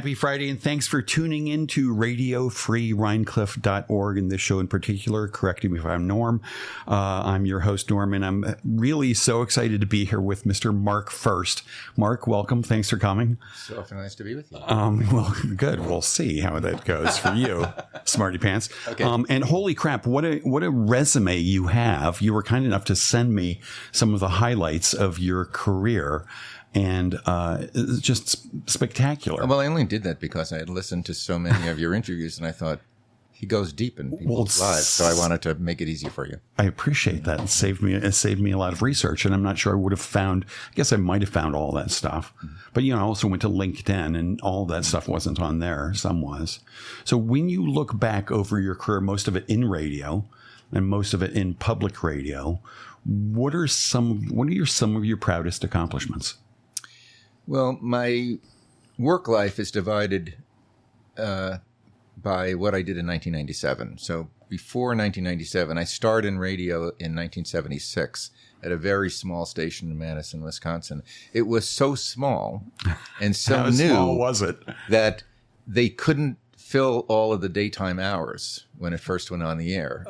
happy Friday, and thanks for tuning in to RadioFreeRhinecliff.org and this show in particular. Correct me if I'm Norm. I'm your host, Norm, and I'm really so excited to be here with Mr. Mark Fuerst. Mark, welcome. Thanks for coming. So often nice to be with you. Well, good. We'll see how that goes for you, smarty pants. Okay. And holy crap, what a resume you have. You were kind enough to send me some of the highlights of your career. And it's just spectacular. Well, I only did that because I had listened to so many of your interviews, and I thought he goes deep in people's lives. So I wanted to make it easy for you. I appreciate that. It saved me a lot of research, and I'm not sure I would have found. I guess I might have found all that stuff, but I also went to LinkedIn, and all that stuff wasn't on there. Some was. So when you look back over your career, most of it in radio, and most of it in public radio, what are some of your proudest accomplishments? Well, my work life is divided by what I did in 1997. So before 1997, I started in radio in 1976 at a very small station in Madison, Wisconsin. It was so small and so How new small was it? that they couldn't fill all of the daytime hours when it first went on the air.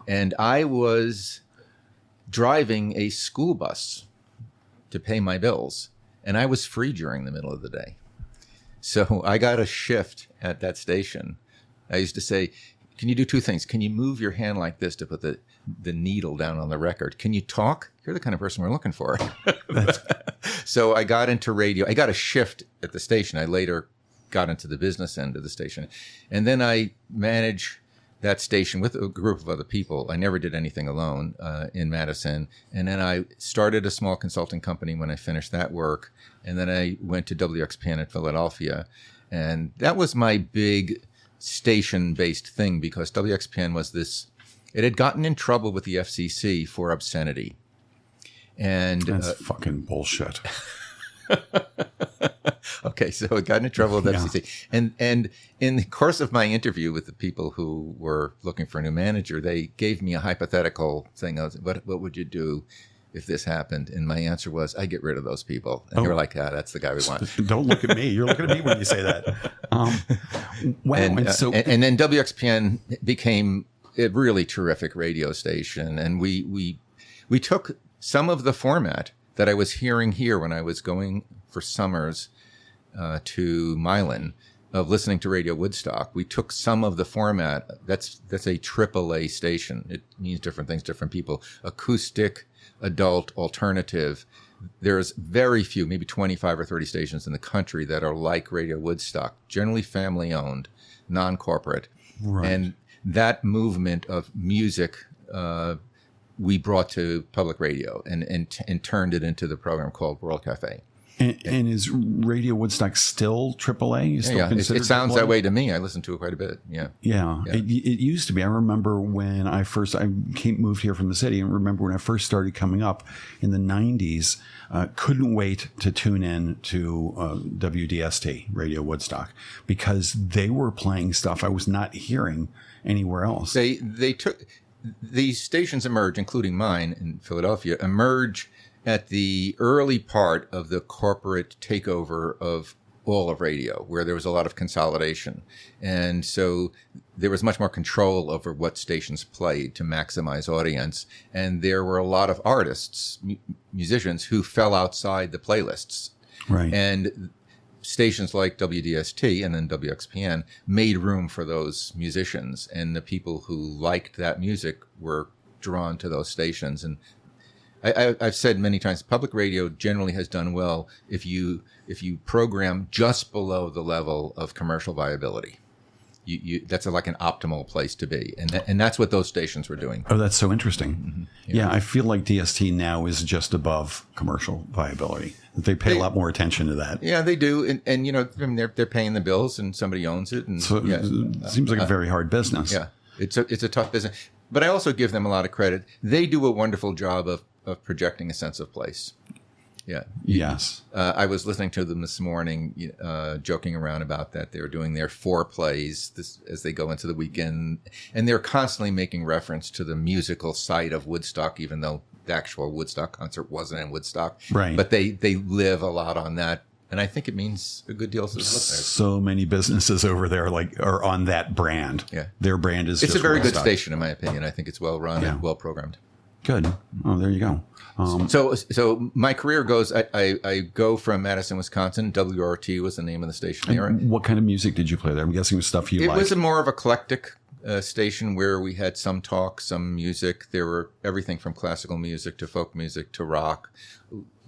And I was driving a school bus to pay my bills. And I was free during the middle of the day. So I got a shift at that station. I used to say, can you do two things? Can you move your hand like this to put the needle down on the record? Can you talk? You're the kind of person we're looking for. So I got into radio. I got a shift at the station. I later got into the business end of the station. And then I managed that station with a group of other people. I never did anything alone in Madison. And then I started a small consulting company when I finished that work. And then I went to WXPN at Philadelphia. And that was my big station-based thing because WXPN was it had gotten in trouble with the FCC for obscenity. And that's fucking bullshit. Okay, so it got into trouble with FCC. And in the course of my interview with the people who were looking for a new manager, they gave me a hypothetical thing. I was, what would you do if this happened? And my answer was, I get rid of those people. And they were like, that's the guy we want. Don't look at me. You're looking at me when you say that. Wow. And then WXPN became a really terrific radio station. And we took some of the format that I was hearing here when I was going for summers to Milan of listening to Radio Woodstock. We took some of the format. That's a AAA station. It means different things, different people. Acoustic, adult, alternative. There's very few, maybe 25 or 30 stations in the country that are like Radio Woodstock, generally family owned, non-corporate. Right. And that movement of music we brought to public radio and turned it into the program called World Cafe. And is Radio Woodstock still AAA? You still consider it sounds AAA? that way to me. I listen to it quite a bit. Yeah. It used to be. I remember when I moved here from the city, and remember when I first started coming up in the 90s, couldn't wait to tune in to WDST, Radio Woodstock, because they were playing stuff I was not hearing anywhere else. They took these stations emerge, including mine in Philadelphia, emerge at the early part of the corporate takeover of all of radio, where there was a lot of consolidation. And so there was much more control over what stations played to maximize audience. And there were a lot of artists, musicians, who fell outside the playlists. Right. And stations like WDST and then WXPN made room for those musicians. And the people who liked that music were drawn to those stations. And I've said many times, public radio generally has done well if you program just below the level of commercial viability. That's like an optimal place to be, and that's what those stations were doing. Oh, that's so interesting. Mm-hmm. Yeah, I feel like DST now is just above commercial viability. They pay a lot more attention to that. Yeah, they do, and I mean, they're paying the bills, and somebody owns it, and so it seems like a very hard business. Yeah, it's a tough business, but I also give them a lot of credit. They do a wonderful job of projecting a sense of place. Yeah. Yes. I was listening to them this morning, joking around about that. They were doing their 4 plays as they go into the weekend, and they're constantly making reference to the musical side of Woodstock, even though the actual Woodstock concert wasn't in Woodstock. Right. But they live a lot on that And I think it means a good deal to the listeners. So many businesses over there are on that brand. Yeah. Their brand is It's just a very good stuck. station, in my opinion. I think it's well run and well programmed. Good. Oh, there you go. So my career goes, I go from Madison, Wisconsin. WRT was the name of the station there. What kind of music did you play there? I'm guessing it was stuff you It liked. was a more of eclectic station where we had some talk, some music. There were everything from classical music to folk music to rock,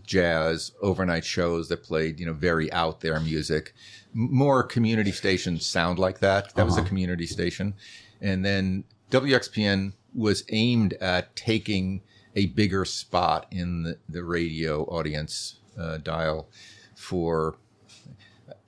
jazz, overnight shows that played, very out there music. More community stations sound like that. That was a community station. And then WXPN was aimed at taking a bigger spot in the radio audience dial for...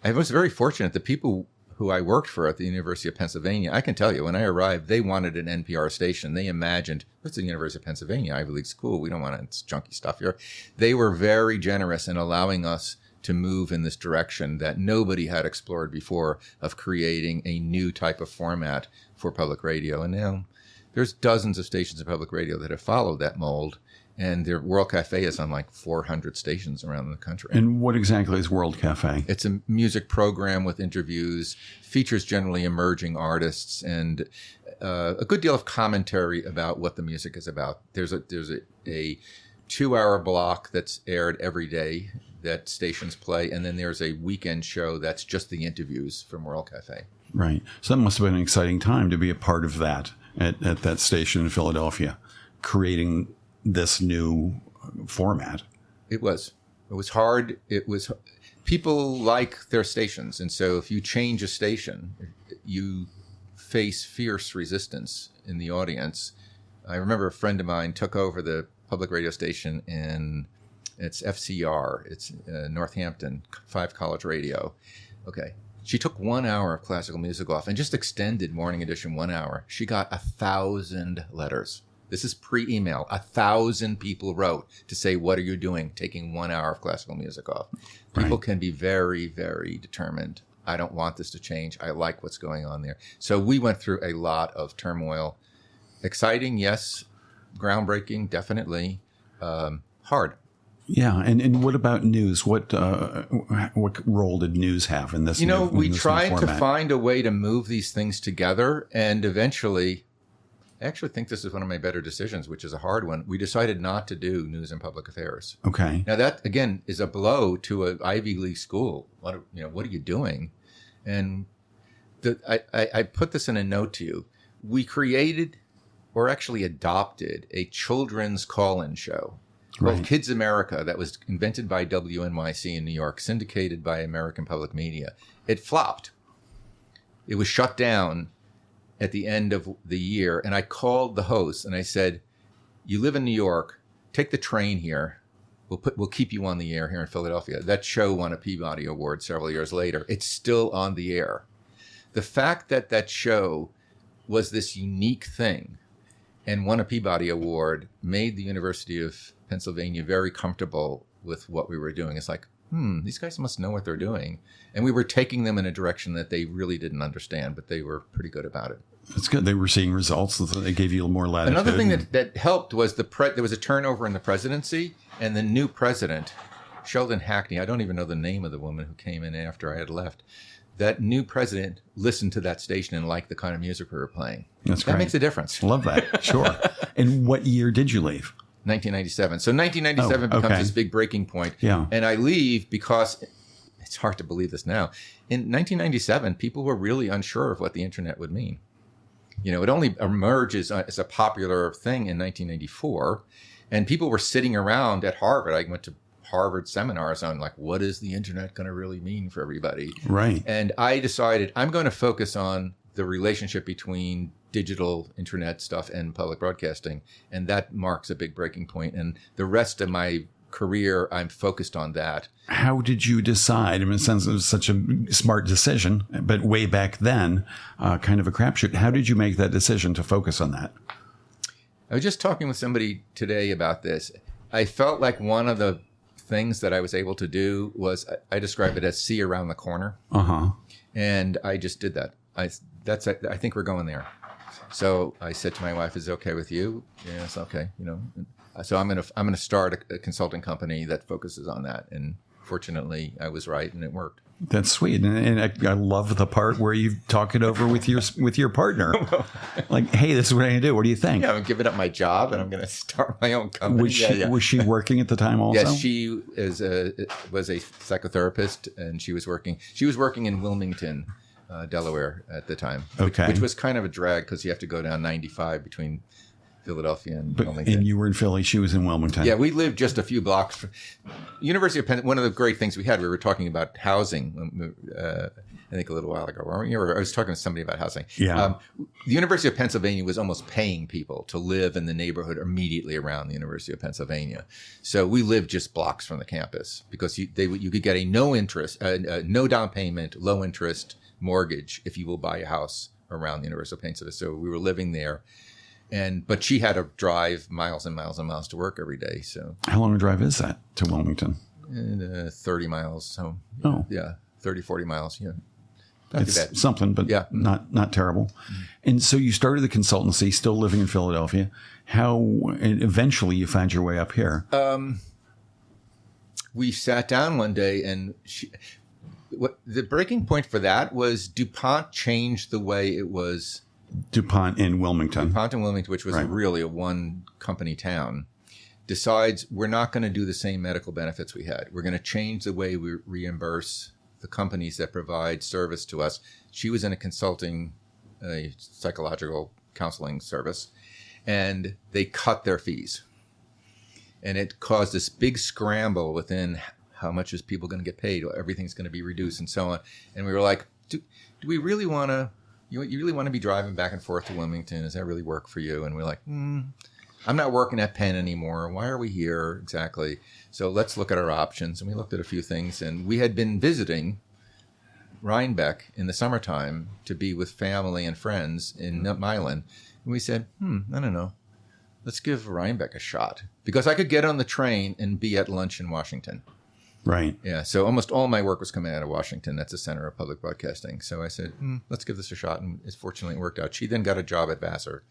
I was very fortunate. The people who I worked for at the University of Pennsylvania, I can tell you, when I arrived, they wanted an NPR station. They imagined, it's the University of Pennsylvania, Ivy League school. We don't want it's junky stuff here. They were very generous in allowing us to move in this direction that nobody had explored before, of creating a new type of format for public radio. And now there's dozens of stations of public radio that have followed that mold. And their World Cafe is on like 400 stations around the country. And what exactly is World Cafe? It's a music program with interviews, features generally emerging artists, and a good deal of commentary about what the music is about. There's a 2-hour block that's aired every day that stations play, and then there's a weekend show that's just the interviews from World Cafe. Right. So that must have been an exciting time to be a part of that at that station in Philadelphia, creating this new format. It was hard. People like their stations. And so if you change a station, you face fierce resistance in the audience. I remember a friend of mine took over the public radio station it's FCR. It's Northampton, 5 College Radio. Okay. She took 1 hour of classical music off and just extended Morning Edition 1 hour. She got 1,000 letters. This is pre-email. 1,000 people wrote to say, what are you doing taking 1 hour of classical music off? People can be very, very determined. I don't want this to change. I like what's going on there. So we went through a lot of turmoil. Exciting, yes. Groundbreaking, definitely. Hard. Yeah, and what about news? What role did news have in this? We tried to find a way to move these things together, and eventually... I actually think this is one of my better decisions, which is a hard one. We decided not to do news and public affairs. Okay. Now that, again, is a blow to an Ivy League school. What are you doing? And I put this in a note to you. We created, or actually adopted, a children's call-in show called Kids America that was invented by WNYC in New York, syndicated by American Public Media. It flopped. It was shut down at the end of the year, and I called the host and I said, "You live in New York. Take the train here. We'll keep you on the air here in Philadelphia." That show won a Peabody Award several years later. It's still on the air. The fact that show was this unique thing and won a Peabody Award made the University of Pennsylvania very comfortable with what we were doing. It's like, these guys must know what they're doing. And we were taking them in a direction that they really didn't understand, but they were pretty good about it. That's good. They were seeing results. They gave you more latitude. Another thing that helped was there was a turnover in the presidency, and the new president, Sheldon Hackney, I don't even know the name of the woman who came in after I had left. That new president listened to that station and liked the kind of music we were playing. That's great. That makes a difference. Love that. Sure. And what year did you leave? 1997. So 1997 becomes this big breaking point. Yeah. And I leave because it's hard to believe this now. In 1997, people were really unsure of what the internet would mean. It only emerges as a popular thing in 1994. And people were sitting around at Harvard. I went to Harvard seminars on what is the internet going to really mean for everybody? Right. And I decided I'm going to focus on the relationship between digital internet stuff and public broadcasting. And that marks a big breaking point. And the rest of my career, I'm focused on that. How did you decide? I mean, it sounds like it was such a smart decision, but way back then, kind of a crapshoot. How did you make that decision to focus on that? I was just talking with somebody today about this. I felt like one of the things that I was able to do was, I describe it as see around the corner. And I just did that. I think we're going there. So I said to my wife, "Is it okay with you?" "Yeah, it's okay." So I'm gonna start a consulting company that focuses on that, and fortunately, I was right and it worked. That's sweet, and I love the part where you talk it over with your partner. Like, hey, this is what I'm gonna do. What do you think? Yeah, I'm giving up my job and I'm going to start my own company. Was she working at the time also? Yes, she was a psychotherapist, and she was working in Wilmington, Delaware at the time. Which was kind of a drag because you have to go down 95 between Philadelphia and Wilmington. And you were in Philly. She was in Wilmington. Yeah, we lived just a few blocks from University of Penn. One of the great things we were talking about housing. I think a little while ago, weren't you? Or I was talking to somebody about housing. Yeah. The University of Pennsylvania was almost paying people to live in the neighborhood immediately around the University of Pennsylvania. So we lived just blocks from the campus because you could get a no down payment, low interest mortgage if you will buy a house around the University of Pennsylvania. So we were living there. But she had to drive miles and miles and miles to work every day. So how long a drive is that to Wilmington? 30 miles. So yeah, 30, 40 miles. Yeah, not too bad. Something, but not terrible. Mm-hmm. And so you started the consultancy, still living in Philadelphia. And eventually you found your way up here. We sat down one day, and the breaking point for that was DuPont changed the way it was. DuPont in Wilmington, which was really a one company town, decides we're not going to do the same medical benefits we had. We're going to change the way we reimburse the companies that provide service to us. She was in a psychological counseling service, and they cut their fees. And it caused this big scramble within how much is people going to get paid? Everything's going to be reduced and so on. And we were like, do we really want to? You really want to be driving back and forth to Wilmington? Does that really work for you? And we're like, I'm not working at Penn anymore. Why are we here exactly? So let's look at our options. And we looked at a few things. And we had been visiting Rhinebeck in the summertime to be with family and friends in Milan. And we said, I don't know. Let's give Rhinebeck a shot. Because I could get on the train and be at lunch in Washington. Right. Yeah. So almost all my work was coming out of Washington. That's the center of public broadcasting. So I said, let's give this a shot. And fortunately, it worked out. She then got a job at Vassar.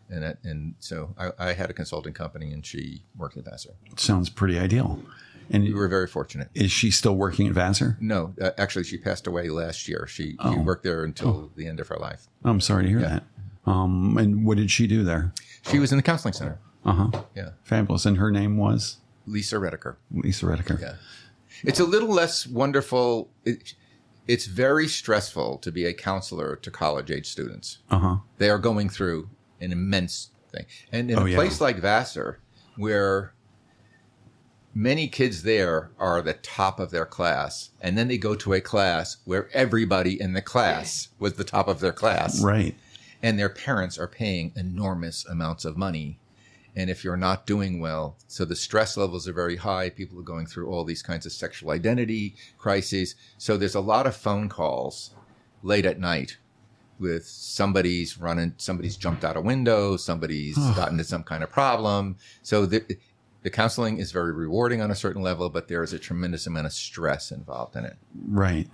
And so I had a consulting company, and she worked at Vassar. Sounds pretty ideal. And we were very fortunate. Is she still working at Vassar? No. Actually, she passed away last year. She worked there until the end of her life. I'm sorry to hear that. And what did she do there? She was in the counseling center. Yeah. Fabulous. And her name was? Lisa Redeker. Yeah. It's a little less wonderful. It's very stressful to be a counselor to college-age students. They are going through an immense thing. And in a place like Vassar, where many kids there are the top of their class, and then they go to a class where everybody in the class was the top of their class. Right. And their parents are paying enormous amounts of money. And if you're not doing well, so the stress levels are very high. People are going through all these kinds of sexual identity crises. So there's a lot of phone calls late at night with somebody's jumped out a window, somebody's gotten into some kind of problem. So the counseling is very rewarding on a certain level, but there is a tremendous amount of stress involved in it. Right.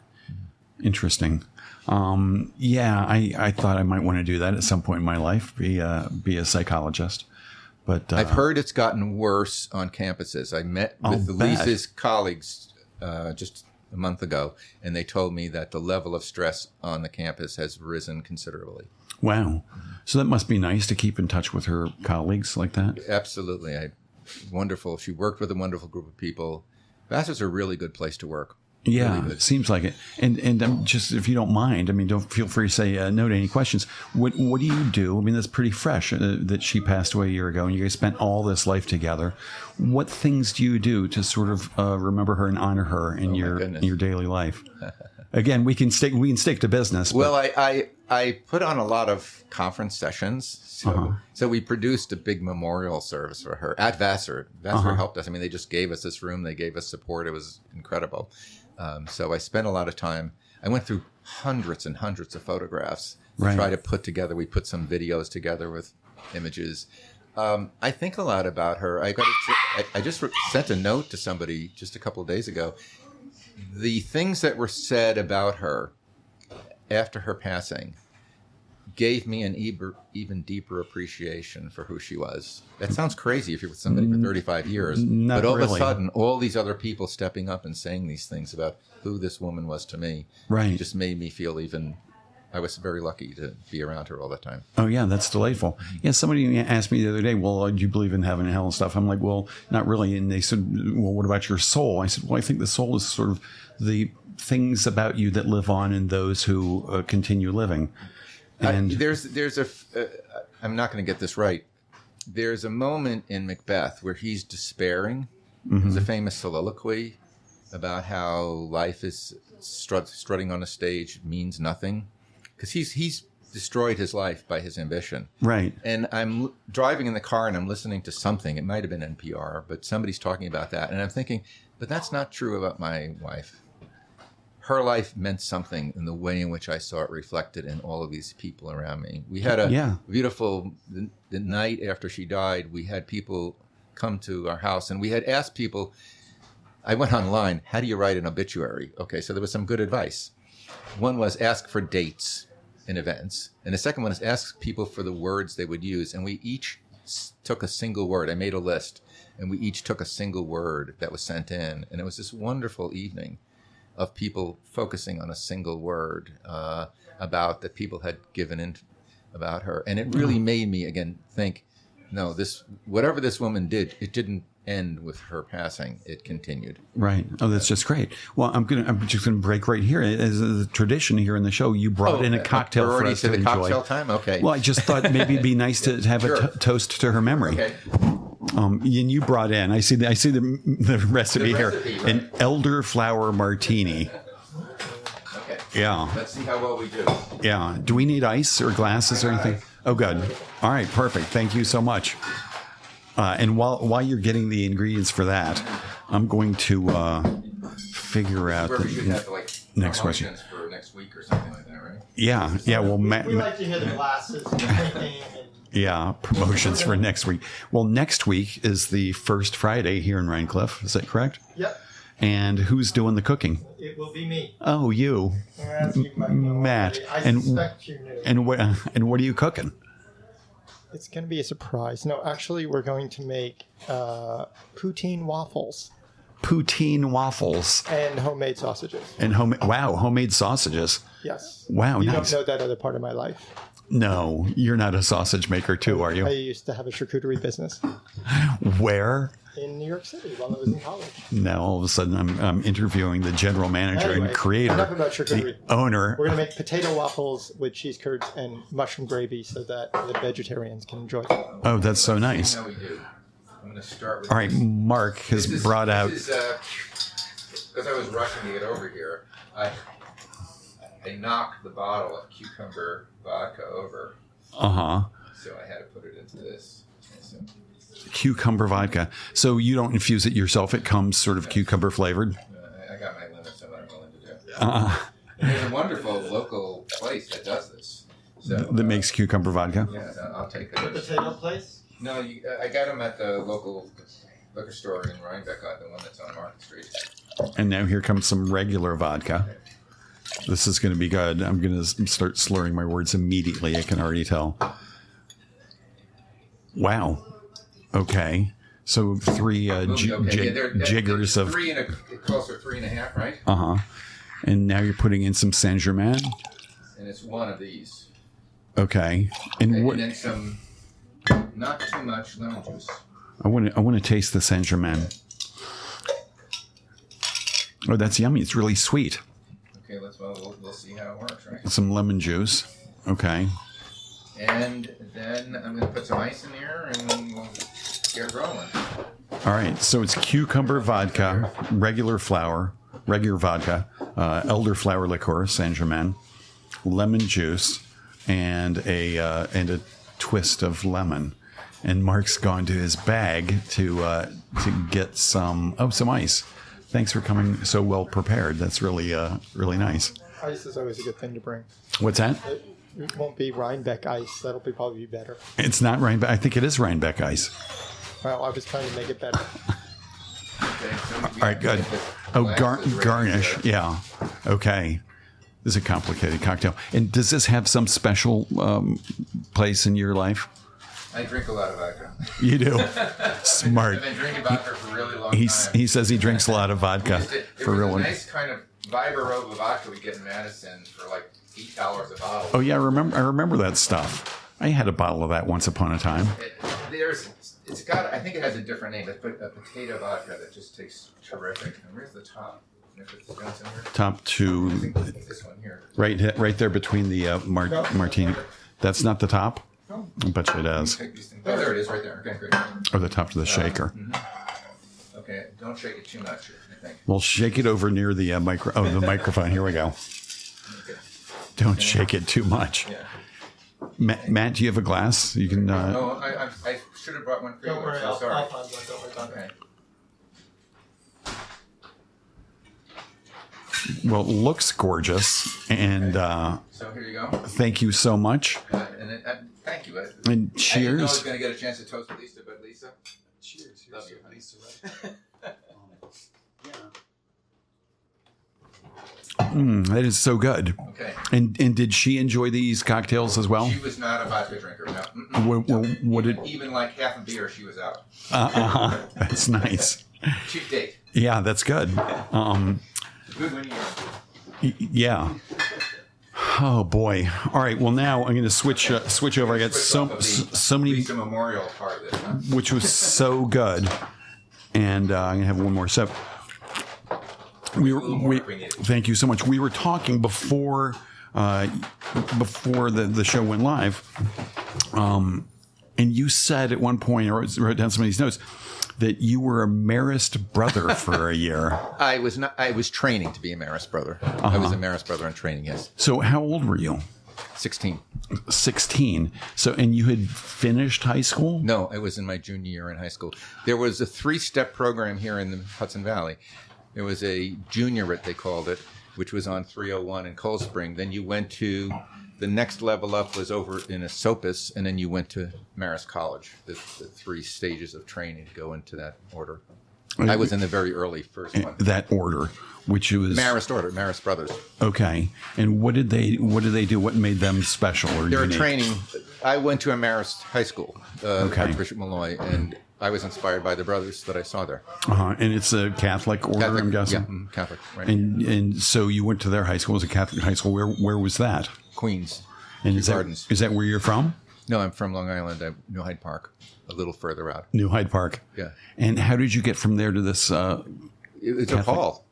Interesting. I thought I might want to do that at some point in my life, be a psychologist. But I've heard it's gotten worse on campuses. I met with Lisa's colleagues just a month ago, and they told me that the level of stress on the campus has risen considerably. Wow. So that must be nice to keep in touch with her colleagues like that? Absolutely. Wonderful. She worked with a wonderful group of people. Vassar's a really good place to work. Yeah, really, it seems like it. And just, if you don't mind, don't feel free to say no to any questions. What do you do? That's pretty fresh that she passed away a year ago, and you guys spent all this life together. What things do you do to sort of remember her and honor her in your daily life? Again, we can stick to business. Well, I put on a lot of conference sessions. So we produced a big memorial service for her at Vassar. Vassar helped us. They just gave us this room. They gave us support. It was incredible. So I spent a lot of time. I went through hundreds and hundreds of photographs to try to put together. We put some videos together with images. I think a lot about her. I just sent a note to somebody just a couple of days ago. The things that were said about her after her passing gave me an even deeper appreciation for who she was. That sounds crazy if you're with somebody for 35 years. Not but all really. of a sudden, all these other people stepping up and saying these things about who this woman was to me Right. just made me feel even... I was very lucky to be around her all the time. Oh, yeah, that's delightful. Yeah, somebody asked me the other day, well, do you believe in heaven and hell and stuff? I'm like, well, not really. And they said, well, what about your soul? I said, well, I think the soul is sort of the things about you that live on in those who continue living. And there's I'm not going to get this right. There's a moment in Macbeth where he's despairing. There's a famous soliloquy about how life is strutting on a stage means nothing. Because he's destroyed his life by his ambition. Right. And I'm driving in the car and I'm listening to something. It might have been NPR, but somebody's talking about that. And I'm thinking, but that's not true about my wife. Her life meant something in the way in which I saw it reflected in all of these people around me. We had a beautiful, the night after she died, we had people come to our house and we had asked people, I went online, how do you write an obituary? Okay, so there was some good advice. One was ask for dates in events. And the second one is ask people for the words they would use. And we each took a single word. I made a list. And we each took a single word that was sent in. And it was this wonderful evening of people focusing on a single word about that people had given in about her. And it really made me, again, think, no, this whatever this woman did, it didn't end with her passing. It continued. Right. Oh, that's just great. Well, I'm just gonna break right here. As a tradition here in the to you brought in a cocktail for us to enjoy. Cocktail time? Okay. Well, I just thought maybe it'd be nice to have a toast to her memory. Okay. And you brought in. I see the recipe here. Right. An elderflower martini. Okay. Yeah. Let's see how well we do. Yeah. Do we need ice or glasses or anything? Oh, good. All right. Perfect. Thank you so much. And while you're getting the ingredients for that, I'm going to figure out We should have next question for next week or something like that, right? Yeah. Yeah. Well, we like to hear the glasses and everything. Yeah, promotions for next week. Well, next week is the first Friday here in Rhine Cliff. Is that correct? Yep. And who's doing the cooking? It will be me. Oh, you, Matt. I suspect you knew. And what are you cooking? It's going to be a surprise. No, actually, we're going to make poutine waffles. Poutine waffles. And homemade sausages. And homemade sausages. Yes. Wow, you nice. don't know that other part of my life. No, you're not a sausage maker too, are you? I used to have a charcuterie business. Where? In New York City while I was in college. Now all of a sudden I'm interviewing the general manager and creator, enough about charcuterie. the owner. We're going to make potato waffles with cheese curds and mushroom gravy so that the vegetarians can enjoy them. Oh, that's so nice. No, we do. I'm going to start with All right, Mark has brought out. Because I was rushing to get over here, I knocked the bottle of cucumber vodka over. So I had to put it into this. So. Cucumber vodka. So you don't infuse it yourself. It comes sort of cucumber flavored. I got my limits of what I'm willing to do. And there's a wonderful local place that does this. So, that makes cucumber vodka. Yeah, I'll take it. The potato place? No, I got them at the local liquor store in Rhinebeck, the one that's on Market Street. And now here comes some regular vodka. This is going to be good. I'm going to start slurring my words immediately. I can already tell. Wow. Okay. So 3 jiggers of... Close to 3.5, right? And now you're putting in some Saint Germain. And it's one of these. Okay. And what? And then some, not too much lemon juice. I want to taste the Saint Germain. Oh, that's yummy. It's really sweet. Okay, we'll see how it works, right? Some lemon juice. Okay. And then I'm going to put some ice in here and we'll get rolling. All right. So it's cucumber vodka, regular vodka, elderflower liqueur, Saint Germain, lemon juice, and a twist of lemon. And Mark's gone to his bag to get some ice. Thanks for coming so well prepared. That's really really nice. Ice is always a good thing to bring. What's that? It won't be Rhinebeck ice. That'll probably be better. It's not Rhinebeck. I think it is Rhinebeck ice. Well, I was trying to make it better. Okay, so all right, good. Oh, garnish. Yeah. Okay. This is a complicated cocktail. And does this have some special place in your life? I drink a lot of vodka. You do. Smart. I've been drinking vodka for a really long time. He says he drinks a lot of vodka. It was a nice kind of Viber vodka we get in Madison for like $8 a bottle. Oh yeah, I remember that stuff. I had a bottle of that once upon a time. I think it has a different name. It's a potato vodka that just tastes terrific. And where's the top? Top two. I think this one here. Right there between the martini. That's not the top? No. I bet you it is. Oh, there it is right there. Okay, great. Or the top of the shaker. Mm-hmm. Okay, don't shake it too much, I think. Well, shake it over near the the microphone. Here we go. Okay. Don't shake it too much. Yeah. Matt, do you have a glass? You can. No, I should have brought one for you. Don't worry, so I'll sorry. find one. Don't worry about Okay. Well, it looks gorgeous, and So here you go. thank you so much. Thank you. And I didn't know I cheers. was going to get a chance to toast Lisa, but Lisa. Cheers. Love you, honey. Lisa, right? That is so good. Okay. And did she enjoy these cocktails as well? She was not a vodka drinker. No. Mm-mm. What did? Even like half a beer, she was out. That's nice. Cheap date. Yeah, that's good. Good when you're. Yeah. Oh boy. All right. Well, now I'm going to switch over. I got so many, Lisa Memorial part of this, huh? which was so good, and I'm going to have one more sip. Thank you so much. We were talking before the show went live, and you said at one point, or I wrote down some of these notes, that you were a Marist brother for a year. I was not. I was training to be a Marist brother. I was a Marist brother in training. Yes. So how old were you? 16. 16. So, and you had finished high school? No, it was in my junior year in high school. There was a 3-step program here in the Hudson Valley. There was a juniorate, they called it, which was on 301 in Cold Spring. Then you went to the next level up was over in Esopus, and then you went to Marist College. The 3 stages of training go into that order. I was in the very early first one. That order, which was Marist order, Marist Brothers. Okay. And what did they do? What made them special or They were unique? training. I went to a Marist high school, Okay. Archbishop Malloy, and I was inspired by the brothers that I saw there. And it's a Catholic order, I'm guessing. Yeah, Catholic. Right. And so you went to their high school. It was a Catholic high school. Where was that? Queens. And Gardens. Is that where you're from? No, I'm from Long Island, New Hyde Park, a little further out. New Hyde Park. Yeah. And how did you get from there to this? It's a Catholic. call.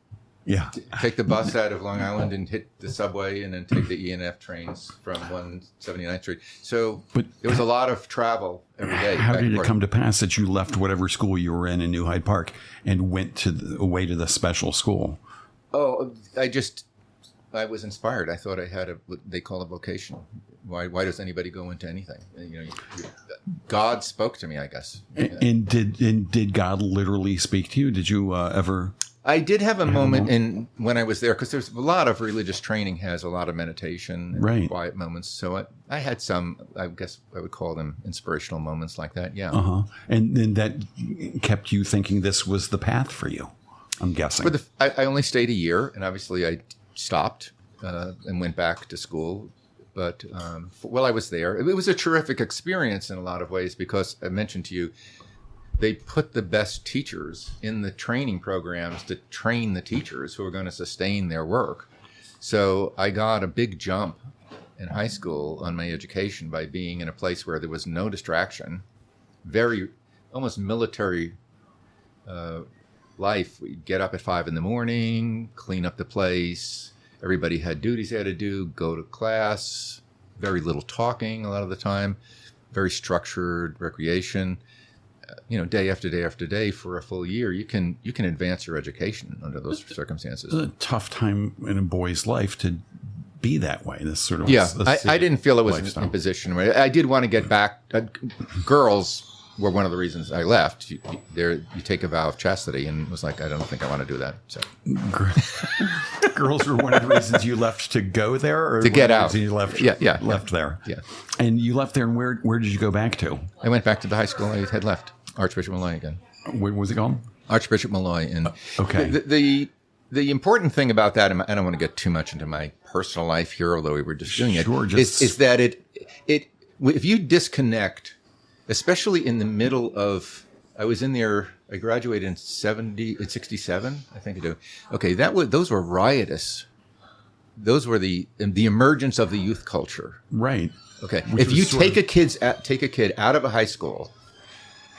Yeah. Take the bus out of Long Island and hit the subway, and then take the E&F trains from 179th Street. So But there was a lot of travel every day. How back did and it forth. come to pass that you left whatever school you were in New Hyde Park and went away to the special school? Oh, I was inspired. I thought I had what they call a vocation. Why does anybody go into anything? God spoke to me, I guess. And did God literally speak to you? Did you ever? I did have a moment when I was there, because there's a lot of religious training has a lot of meditation and Right. quiet moments. So I had some, I guess I would call them inspirational moments like that. Yeah. And then that kept you thinking this was the path for you, I'm guessing. I only stayed a year, and obviously I stopped and went back to school. But while I was there, it was a terrific experience in a lot of ways, because I mentioned to you, they put the best teachers in the training programs to train the teachers who are going to sustain their work. So I got a big jump in high school on my education by being in a place where there was no distraction, very almost military life. We'd get up at 5 a.m, clean up the place. Everybody had duties they had to do, go to class, very little talking a lot of the time, very structured recreation. Day after day after day for a full year, you can advance your education under those circumstances. It's a tough time in a boy's life to be that way. This sort of I didn't feel it was lifestyle. an imposition. I did want to get back. Girls were one of the reasons I left. You take a vow of chastity, and it was like, I don't think I want to do that. So Girls were one of the reasons you left to go there, or To get one of the out. reasons You left, Yeah. left there. Yeah. And you left there, and where did you go back to? I went back to the high school I had left, Archbishop Malloy again. What was it called? Archbishop Malloy, and Okay. the important thing about that, and I don't want to get too much into my personal life here, although we were just doing it, is that if you disconnect, especially in the middle of, I was in there, I graduated in 67, I think I do. Okay, those were riotous. Those were the emergence of the youth culture. Right. Okay. If you take a kid out of a high school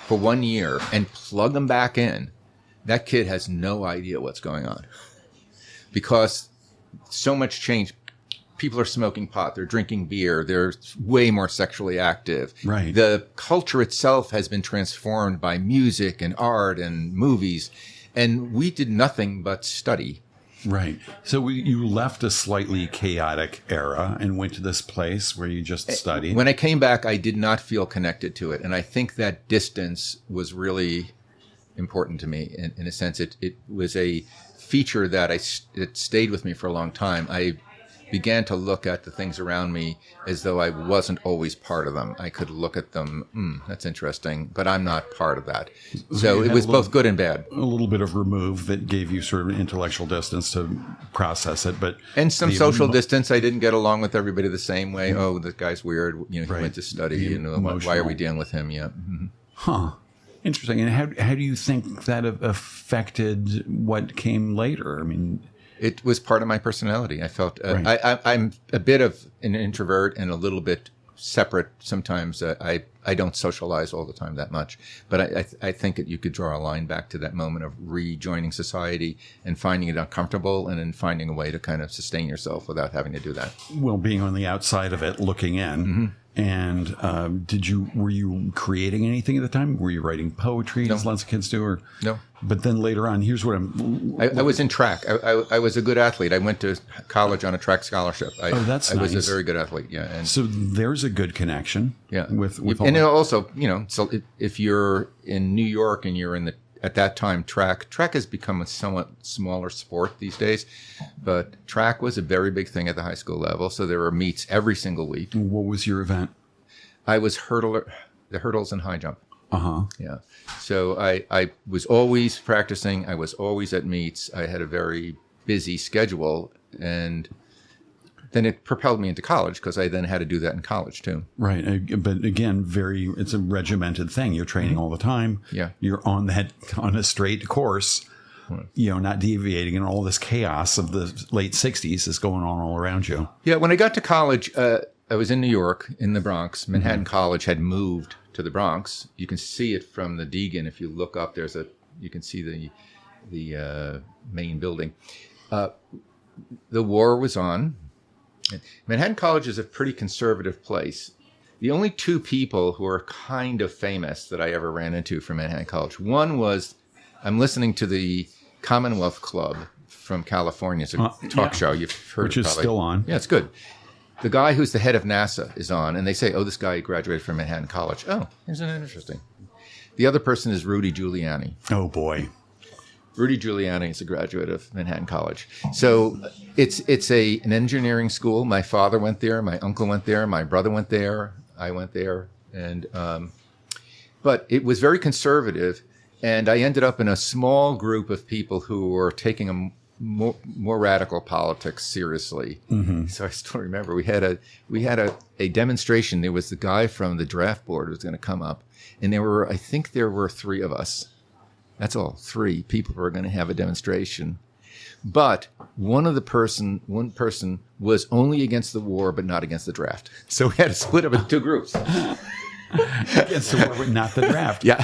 for 1 year and plug them back in, that kid has no idea what's going on, because so much change. People are smoking pot. They're drinking beer. They're way more sexually active. Right. The culture itself has been transformed by music and art and movies, and we did nothing but study. Right. So you left a slightly chaotic era and went to this place where you just studied. When I came back, I did not feel connected to it, and I think that distance was really important to me. In a sense, it was a feature that it stayed with me for a long time. I began to look at the things around me as though I wasn't always part of them. I could look at them, that's interesting, but I'm not part of that. So it was both good and bad. A little bit of remove that gave you sort of intellectual distance to process it, and some social distance. I didn't get along with everybody the same way. Oh, this guy's weird. He went to study. Why are we dealing with him? Yeah. Mm-hmm. Huh. Interesting. And how do you think that affected what came later? I mean, it was part of my personality. I felt I'm a bit of an introvert and a little bit separate. Sometimes I don't socialize all the time that much, but I think that you could draw a line back to that moment of rejoining society and finding it uncomfortable, and then finding a way to kind of sustain yourself without having to do that. Well, being on the outside of it, looking in. Mm-hmm. And were you creating anything at the time? Were you writing poetry, as lots of kids do? Or no. But then later on, here's what I was in track. I was a good athlete. I went to college on a track scholarship. That's nice. I was a very good athlete. Yeah. And so there's a good connection. Yeah. With and also, so if you're in New York and you're in at that time, track has become a somewhat smaller sport these days, but track was a very big thing at the high school level. So there were meets every single week. What was your event? I was the hurdles and high jump. Uh-huh. Yeah. So I was always practicing. I was always at meets. I had a very busy schedule, and then it propelled me into college, because I then had to do that in college too. Right. But again, it's a regimented thing. You're training all the time. Yeah. You're on a straight course, not deviating, and all this chaos of the late 60s is going on all around you. Yeah. When I got to college, I was in New York, in the Bronx. Manhattan College had moved to the Bronx. You can see it from the Deegan. If you look up, you can see the main building. The war was on. Manhattan College is a pretty conservative place. The only two people who are kind of famous that I ever ran into from Manhattan College. One was, I'm listening to the Commonwealth Club from California. It's a talk show. You've heard Which it is probably. Still on. Yeah, it's good. The guy who's the head of NASA is on, and they say, this guy graduated from Manhattan College. Oh, isn't that interesting? The other person is Rudy Giuliani. Oh, boy. Rudy Giuliani is a graduate of Manhattan College. So it's an engineering school. My father went there. My uncle went there. My brother went there. I went there. And but it was very conservative. And I ended up in a small group of people who were taking a more radical politics seriously. Mm-hmm. So I still remember we had a demonstration. There was the guy from the draft board who was going to come up. And I think there were three of us. That's all. Three people were going to have a demonstration. But one person was only against the war, but not against the draft. So we had to split up into two groups. Against the war, but not the draft. Yeah.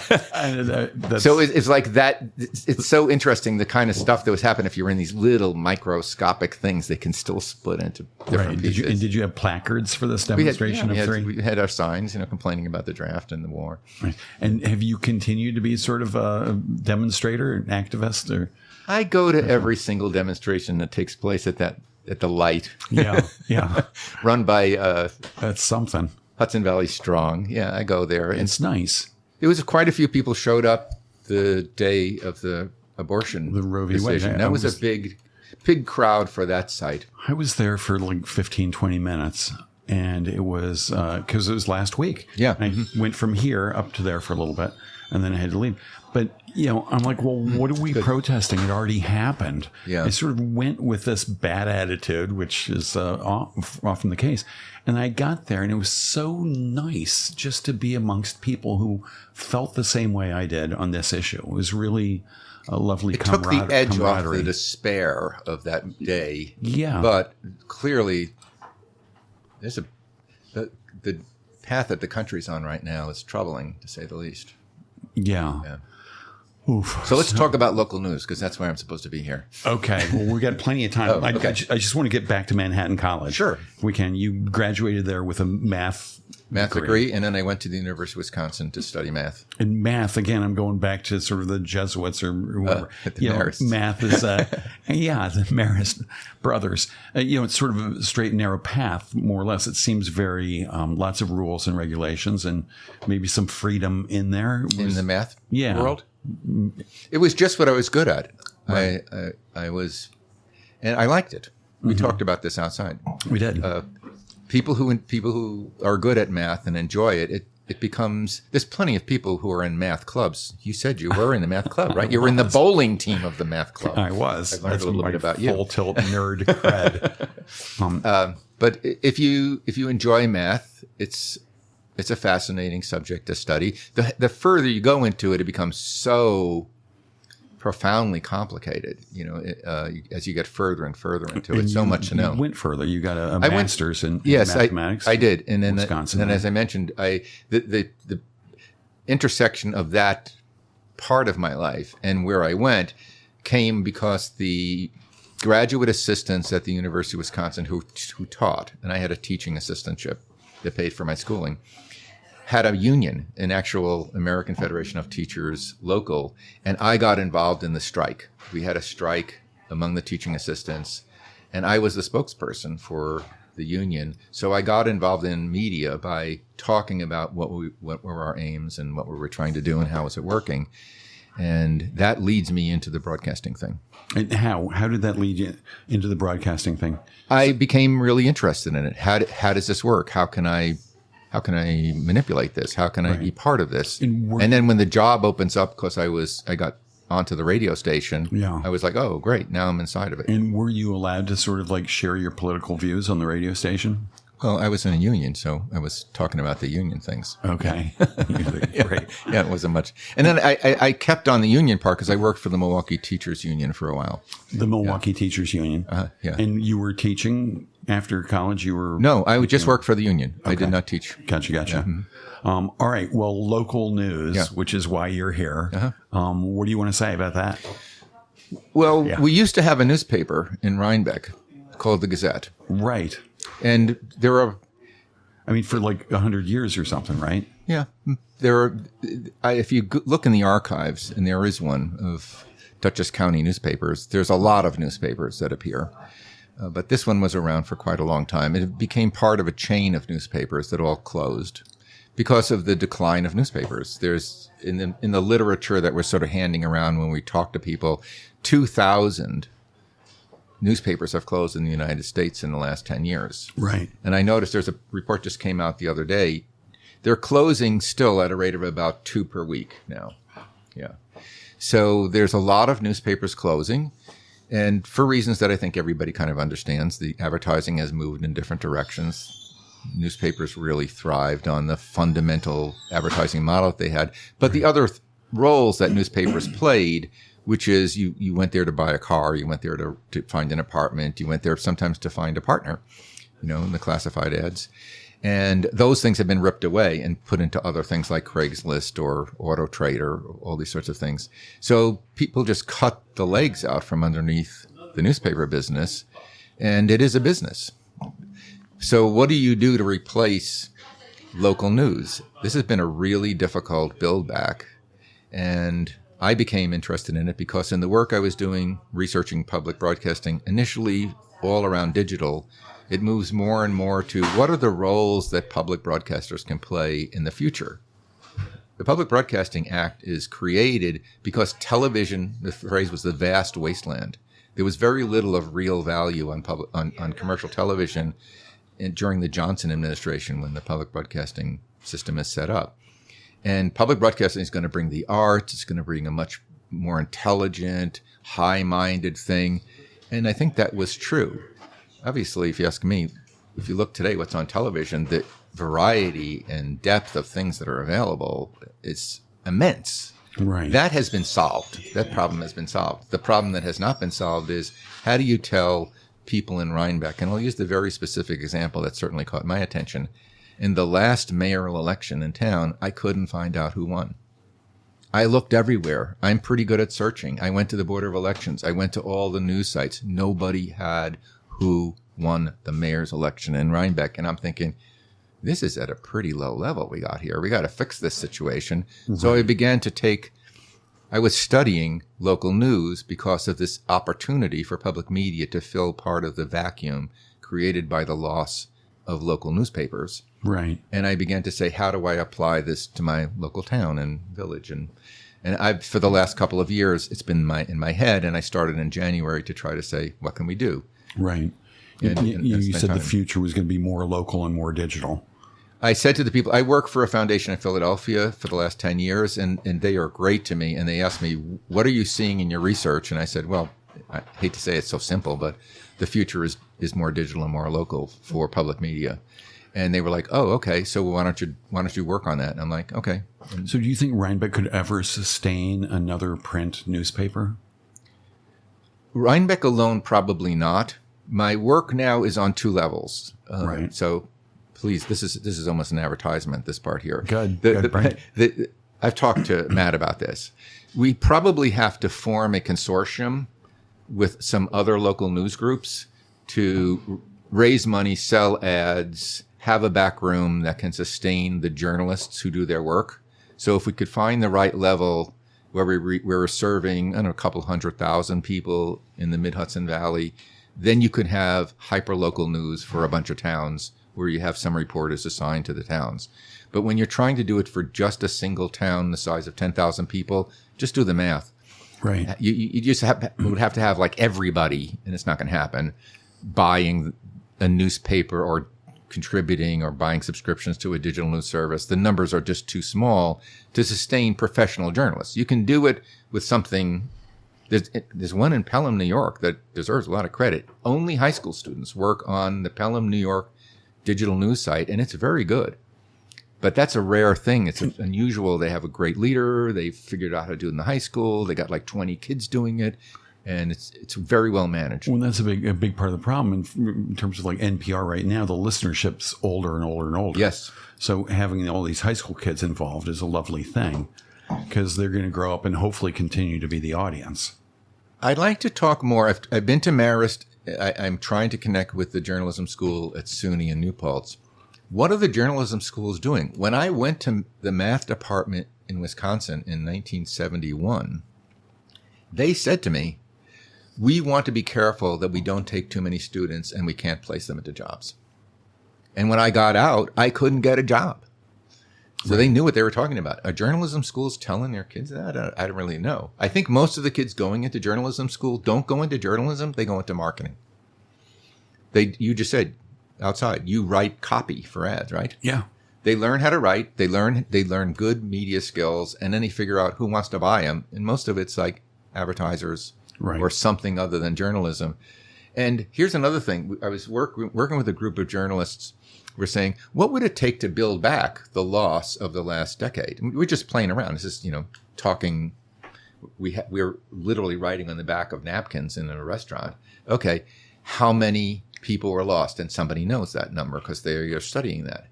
So it's like that. It's so interesting, the kind of stuff that was happening. If you're in these little microscopic things, they can still split into different pieces. Did you have placards for this demonstration of three? We had our signs, complaining about the draft and the war. Right. And have you continued to be sort of a demonstrator, an activist, or? I go to every single demonstration that takes place at the light. Yeah. Run by that's something. Hudson Valley Strong. Yeah, I go there. It's nice. There was quite a few people showed up the day of the abortion the Roe v. Wade. decision. That was a big crowd for that site. I was there for like 15, 20 minutes. and it was because it was last week. Yeah. I went from here up to there for a little bit, and then I had to leave. But, I'm like, well, what are we protesting? It already happened. Yeah. I sort of went with this bad attitude, which is often the case. And I got there, and it was so nice just to be amongst people who felt the same way I did on this issue. It was really a lovely took the edge off camaraderie. the despair of that day. Yeah. But clearly, there's the path that the country's on right now is troubling, to say the least. Yeah. Oof. So let's talk about local news, because that's why I'm supposed to be here. Okay. Well, we got plenty of time. Okay. I just want to get back to Manhattan College. Sure. If we can. You graduated there with a math degree, and then I went to the University of Wisconsin to study math. And math, again, I'm going back to sort of the Jesuits or whoever. The Marists. Math is, the Marist brothers. It's sort of a straight and narrow path, more or less. It seems very, lots of rules and regulations and maybe some freedom in there. In the math world? It was just what I was good at. Right. I was, and I liked it. We talked about this outside. We did. People who are good at math and enjoy it, it becomes. There's plenty of people who are in math clubs. You said you were in the math club, right? You were in the bowling team of the math club. I was. I learned a little bit about you. Full tilt nerd cred. But if you enjoy math, it's a fascinating subject to study. The further you go into it, it becomes so profoundly complicated. As you get further and further into it, so much to know. You went further. You got a master's in yes, mathematics. I did, and then Wisconsin. As I mentioned, the intersection of that part of my life and where I went came because the graduate assistants at the University of Wisconsin who taught, and I had a teaching assistantship that paid for my schooling, had a union, an actual American Federation of Teachers local, and I got involved in the strike. We had a strike among the teaching assistants, and I was the spokesperson for the union. So I got involved in media by talking about what were our aims and what we were trying to do and how was it working. And that leads me into the broadcasting thing. And how did that lead you into the broadcasting thing? I became really interested in it. How does this work? How can I manipulate this? How can I be part of this? And then when the job opens up, because I got onto the radio station, I was like, oh, great, now I'm inside of it. And were you allowed to sort of like share your political views on the radio station? Well, I was in a union, so I was talking about the union things. Okay. Great. Yeah, it wasn't much. And then I kept on the union part because I worked for the Milwaukee Teachers Union for a while. The Milwaukee Teachers Union? Yeah. And you were teaching after college? No, I would just work for the union. Okay. I did not teach. Gotcha. Yeah. All right. Well, local news, which is why you're here. What do you want to say about that? Well, we used to have a newspaper in Rhinebeck called the Gazette. Right. And there are, for like 100 years or something, right? Yeah. There are, if you look in the archives, and there is one of Dutchess County newspapers, there's a lot of newspapers that appear. But this one was around for quite a long time. It became part of a chain of newspapers that all closed because of the decline of newspapers. There's, in the literature that we're sort of handing around when we talk to people, 2,000 newspapers have closed in the United States in the last 10 years. Right. And I noticed there's a report just came out the other day. They're closing still at a rate of about 2 per week now. Yeah. So there's a lot of newspapers closing. And for reasons that I think everybody kind of understands, the advertising has moved in different directions. Newspapers really thrived on the fundamental advertising model that they had. But the other roles that newspapers played, which is you went there to buy a car, you went there to find an apartment, you went there sometimes to find a partner, in the classified ads. And those things have been ripped away and put into other things like Craigslist or Auto Trader, all these sorts of things. So people just cut the legs out from underneath the newspaper business, and it is a business. So what do you do to replace local news? This has been a really difficult build back, and I became interested in it because in the work I was doing, researching public broadcasting, initially all around digital, it moves more and more to what are the roles that public broadcasters can play in the future. The Public Broadcasting Act is created because television, the phrase was the vast wasteland. There was very little of real value on commercial television, during the Johnson administration when the public broadcasting system is set up. And public broadcasting is going to bring the arts. It's going to bring a much more intelligent, high-minded thing. And I think that was true. Obviously, if you ask me, if you look today what's on television, the variety and depth of things that are available is immense. Right. That has been solved. That problem has been solved. The problem that has not been solved is how do you tell people in Rhinebeck, and I'll use the very specific example that certainly caught my attention. In the last mayoral election in town, I couldn't find out who won. I looked everywhere. I'm pretty good at searching. I went to the Board of Elections. I went to all the news sites. Nobody had who won the mayor's election in Rhinebeck. And I'm thinking, this is at a pretty low level we got here. We got to fix this situation. Mm-hmm. So I was studying local news because of this opportunity for public media to fill part of the vacuum created by the loss of local newspapers. Right. And I began to say, how do I apply this to my local town and village? And I, for the last couple of years, it's been in my head. And I started in January to try to say, what can we do? Right. And you said the future was going to be more local and more digital. I said to the people, I work for a foundation in Philadelphia for the last 10 years, and they are great to me. And they asked me, what are you seeing in your research? And I said, well, I hate to say it's so simple, but the future is more digital and more local for public media. And they were like, oh, okay, so why don't you work on that? And I'm like, okay. So do you think Rhinebeck could ever sustain another print newspaper? Rhinebeck alone, probably not. My work now is on two levels. Right. So please, this is almost an advertisement, this part here. Good. I've talked to Matt about this. We probably have to form a consortium with some other local news groups to raise money, sell ads, have a back room that can sustain the journalists who do their work. So if we could find the right level where we're serving, I don't know, a couple 100,000 people in the mid-Hudson Valley, then you could have hyper-local news for a bunch of towns where you have some reporters assigned to the towns. But when you're trying to do it for just a single town the size of 10,000 people, just do the math. Right. You just would have to have like everybody, and it's not going to happen, buying a newspaper or contributing or buying subscriptions to a digital news service. The numbers are just too small to sustain professional journalists. You can do it with something. There's one in Pelham, New York that deserves a lot of credit. Only high school students work on the Pelham, New York digital news site, and it's very good. But that's a rare thing. It's unusual. They have a great leader. They figured out how to do it in the high school. They got like 20 kids doing it. And it's very well managed. Well, that's a big part of the problem in terms of like NPR right now. The listenership's older and older and older. Yes. So having all these high school kids involved is a lovely thing because they're going to grow up and hopefully continue to be the audience. I'd like to talk more. I've been to Marist. I'm trying to connect with the journalism school at SUNY in New Paltz. What are the journalism schools doing? When I went to the math department in Wisconsin in 1971, they said to me, we want to be careful that we don't take too many students and we can't place them into jobs. And when I got out, I couldn't get a job. So They knew what they were talking about. Are journalism schools telling their kids that? I don't really know. I think most of the kids going into journalism school don't go into journalism. They go into marketing. You just said outside, you write copy for ads, right? Yeah. They learn how to write. They learn good media skills, and then they figure out who wants to buy them. And most of it's like advertisers. Right. Or something other than journalism. And here's another thing. I was working with a group of journalists. We're saying, what would it take to build back the loss of the last decade? We're just playing around. This is, talking. We're literally writing on the back of napkins in a restaurant. Okay, how many people were lost? And somebody knows that number because they're studying that.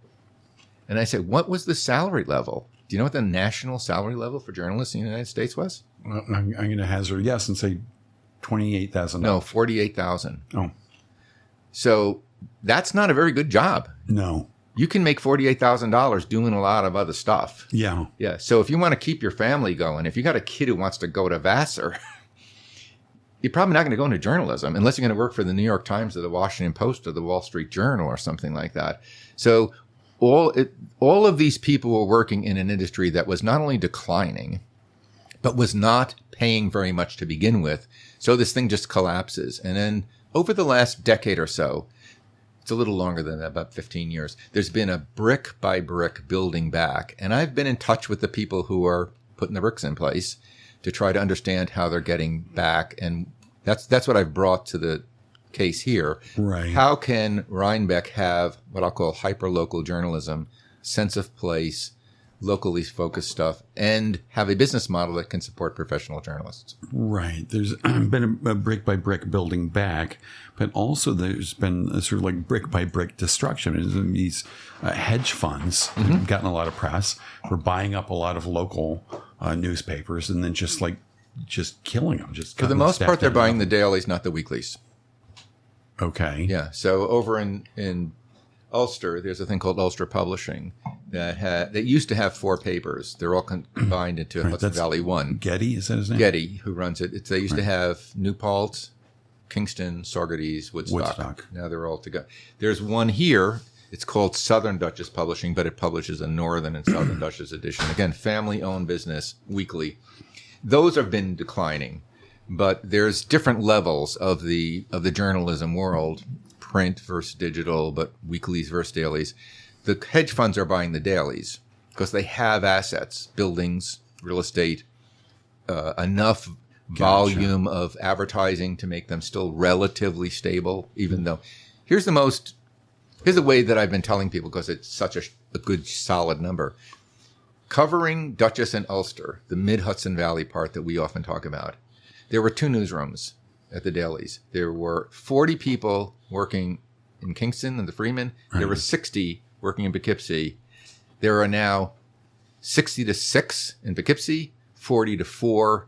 And I said, what was the salary level? Do you know what the national salary level for journalists in the United States was? Well, I'm going to hazard a guess and say $28,000. No, $48,000. Oh. So that's not a very good job. No. You can make $48,000 doing a lot of other stuff. Yeah. Yeah. So if you want to keep your family going, if you got a kid who wants to go to Vassar, you're probably not going to go into journalism unless you're going to work for the New York Times or the Washington Post or the Wall Street Journal or something like that. So all of these people were working in an industry that was not only declining, but was not paying very much to begin with. So this thing just collapses. And then over the last decade or so, It's a little longer than that, about 15 years. There's been a brick by brick building back. And I've been in touch with the people who are putting the bricks in place to try to understand how they're getting back. And that's what I've brought to the case here. Right. How can Rhinebeck have what I'll call hyper-local journalism, sense of place, locally focused stuff, and have a business model that can support professional journalists? Right. There's been a brick by brick building back, but also there's been a sort of like brick by brick destruction. These hedge funds have gotten a lot of press for buying up a lot of local newspapers and then just killing them. For the most part, they're buying the dailies, not the weeklies. Okay. Yeah. So over in Ulster, there's a thing called Ulster Publishing that used to have 4 papers. They're all combined into Hudson Valley One. Getty, is that his name? Getty, who runs it. They used to have New Paltz, Kingston, Saugerties, Woodstock. Now they're all together. There's one here. It's called Southern Duchess Publishing, but it publishes a Northern and Southern Duchess edition. Again, family-owned business, weekly. Those have been declining, but there's different levels of the journalism world. Print versus digital, but weeklies versus dailies. The hedge funds are buying the dailies because they have assets, buildings, real estate, enough volume of advertising to make them still relatively stable, even though here's the way that I've been telling people because it's such a good solid number. Covering Dutchess and Ulster, the mid-Hudson Valley part that we often talk about, there were 2 newsrooms at the dailies. There were 40 people working in Kingston and the Freeman. There were 60 working in Poughkeepsie. There are now 60 to 6 in Poughkeepsie, 40 to 4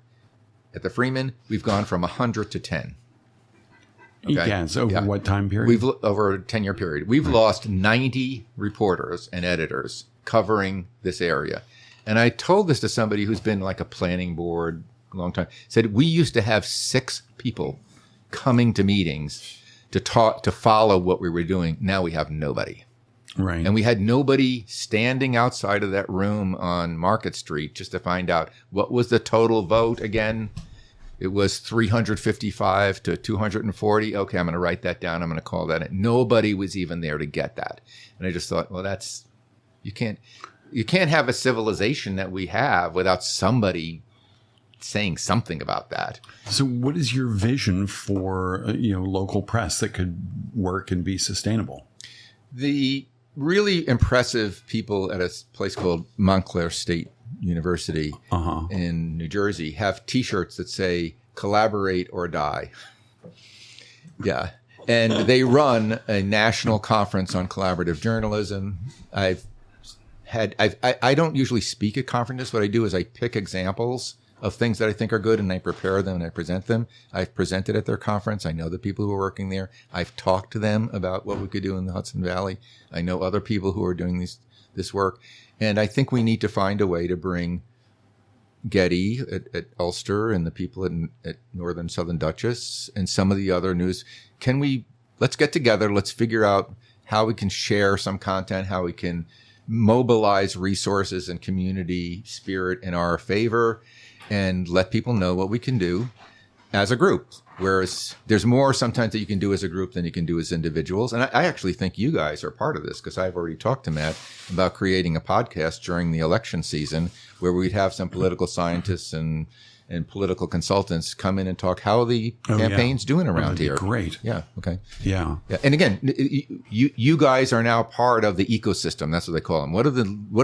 at the Freeman. We've gone from 100 to 10. Okay? Yes. Over what time period? Over a 10-year period. We've lost 90 reporters and editors covering this area. And I told this to somebody who's been like a planning board a long time. Said we used to have 6 people coming to meetings to follow what we were doing. Now we have nobody. Right. And we had nobody standing outside of that room on Market Street just to find out what was the total vote again. It was 355 to 240. Okay, I'm going to write that down. I'm going to call that in. Nobody was even there to get that. And I just thought, well, you can't have a civilization that we have without somebody saying something about that. So what is your vision for local press that could work and be sustainable? The really impressive people at a place called Montclair State University in New Jersey have T-shirts that say "Collaborate or Die." Yeah, and they run a national conference on collaborative journalism. I don't usually speak at conferences. What I do is I pick examples of things that I think are good, and I prepare them and I present them. I've presented at their conference. I know the people who are working there. I've talked to them about what we could do in the Hudson Valley. I know other people who are doing this work. And I think we need to find a way to bring Getty at Ulster and the people at Northern Southern Duchess and some of the other news. Let's get together. Let's figure out how we can share some content, how we can mobilize resources and community spirit in our favor, and let people know what we can do as a group. Whereas there's more sometimes that you can do as a group than you can do as individuals. And I actually think you guys are part of this because I've already talked to Matt about creating a podcast during the election season where we'd have some political scientists and political consultants come in and talk how the campaign's doing around here. Great. Yeah. Okay. Yeah. And again, you guys are now part of the ecosystem. That's what they call them. What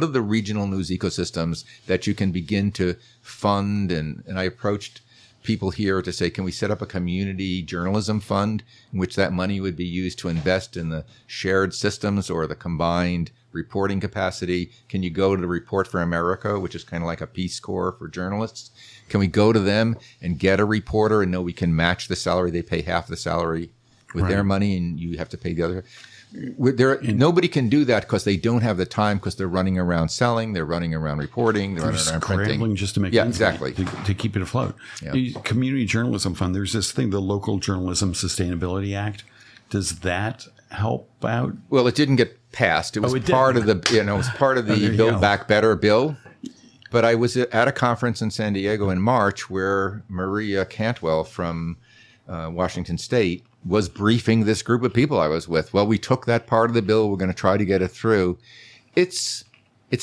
are the regional news ecosystems that you can begin to fund? And I approached people here to say, can we set up a community journalism fund in which that money would be used to invest in the shared systems or the combined reporting capacity? Can you go to Report for America, which is kind of like a Peace Corps for journalists? Can we go to them and get a reporter and know we can match the salary? They pay half the salary with their money and you have to pay the other. Nobody can do that because they don't have the time because they're running around selling, they're running around reporting, they're running around printing. Scrambling just to make exactly. to keep it afloat. Yeah. Community Journalism Fund, there's this thing, the Local Journalism Sustainability Act. Does that help out? Well, it didn't get passed. It was part of the Build Back Better bill. But I was at a conference in San Diego in March where Maria Cantwell from Washington State was briefing this group of people I was with. Well, we took that part of the bill. We're going to try to get it through. It's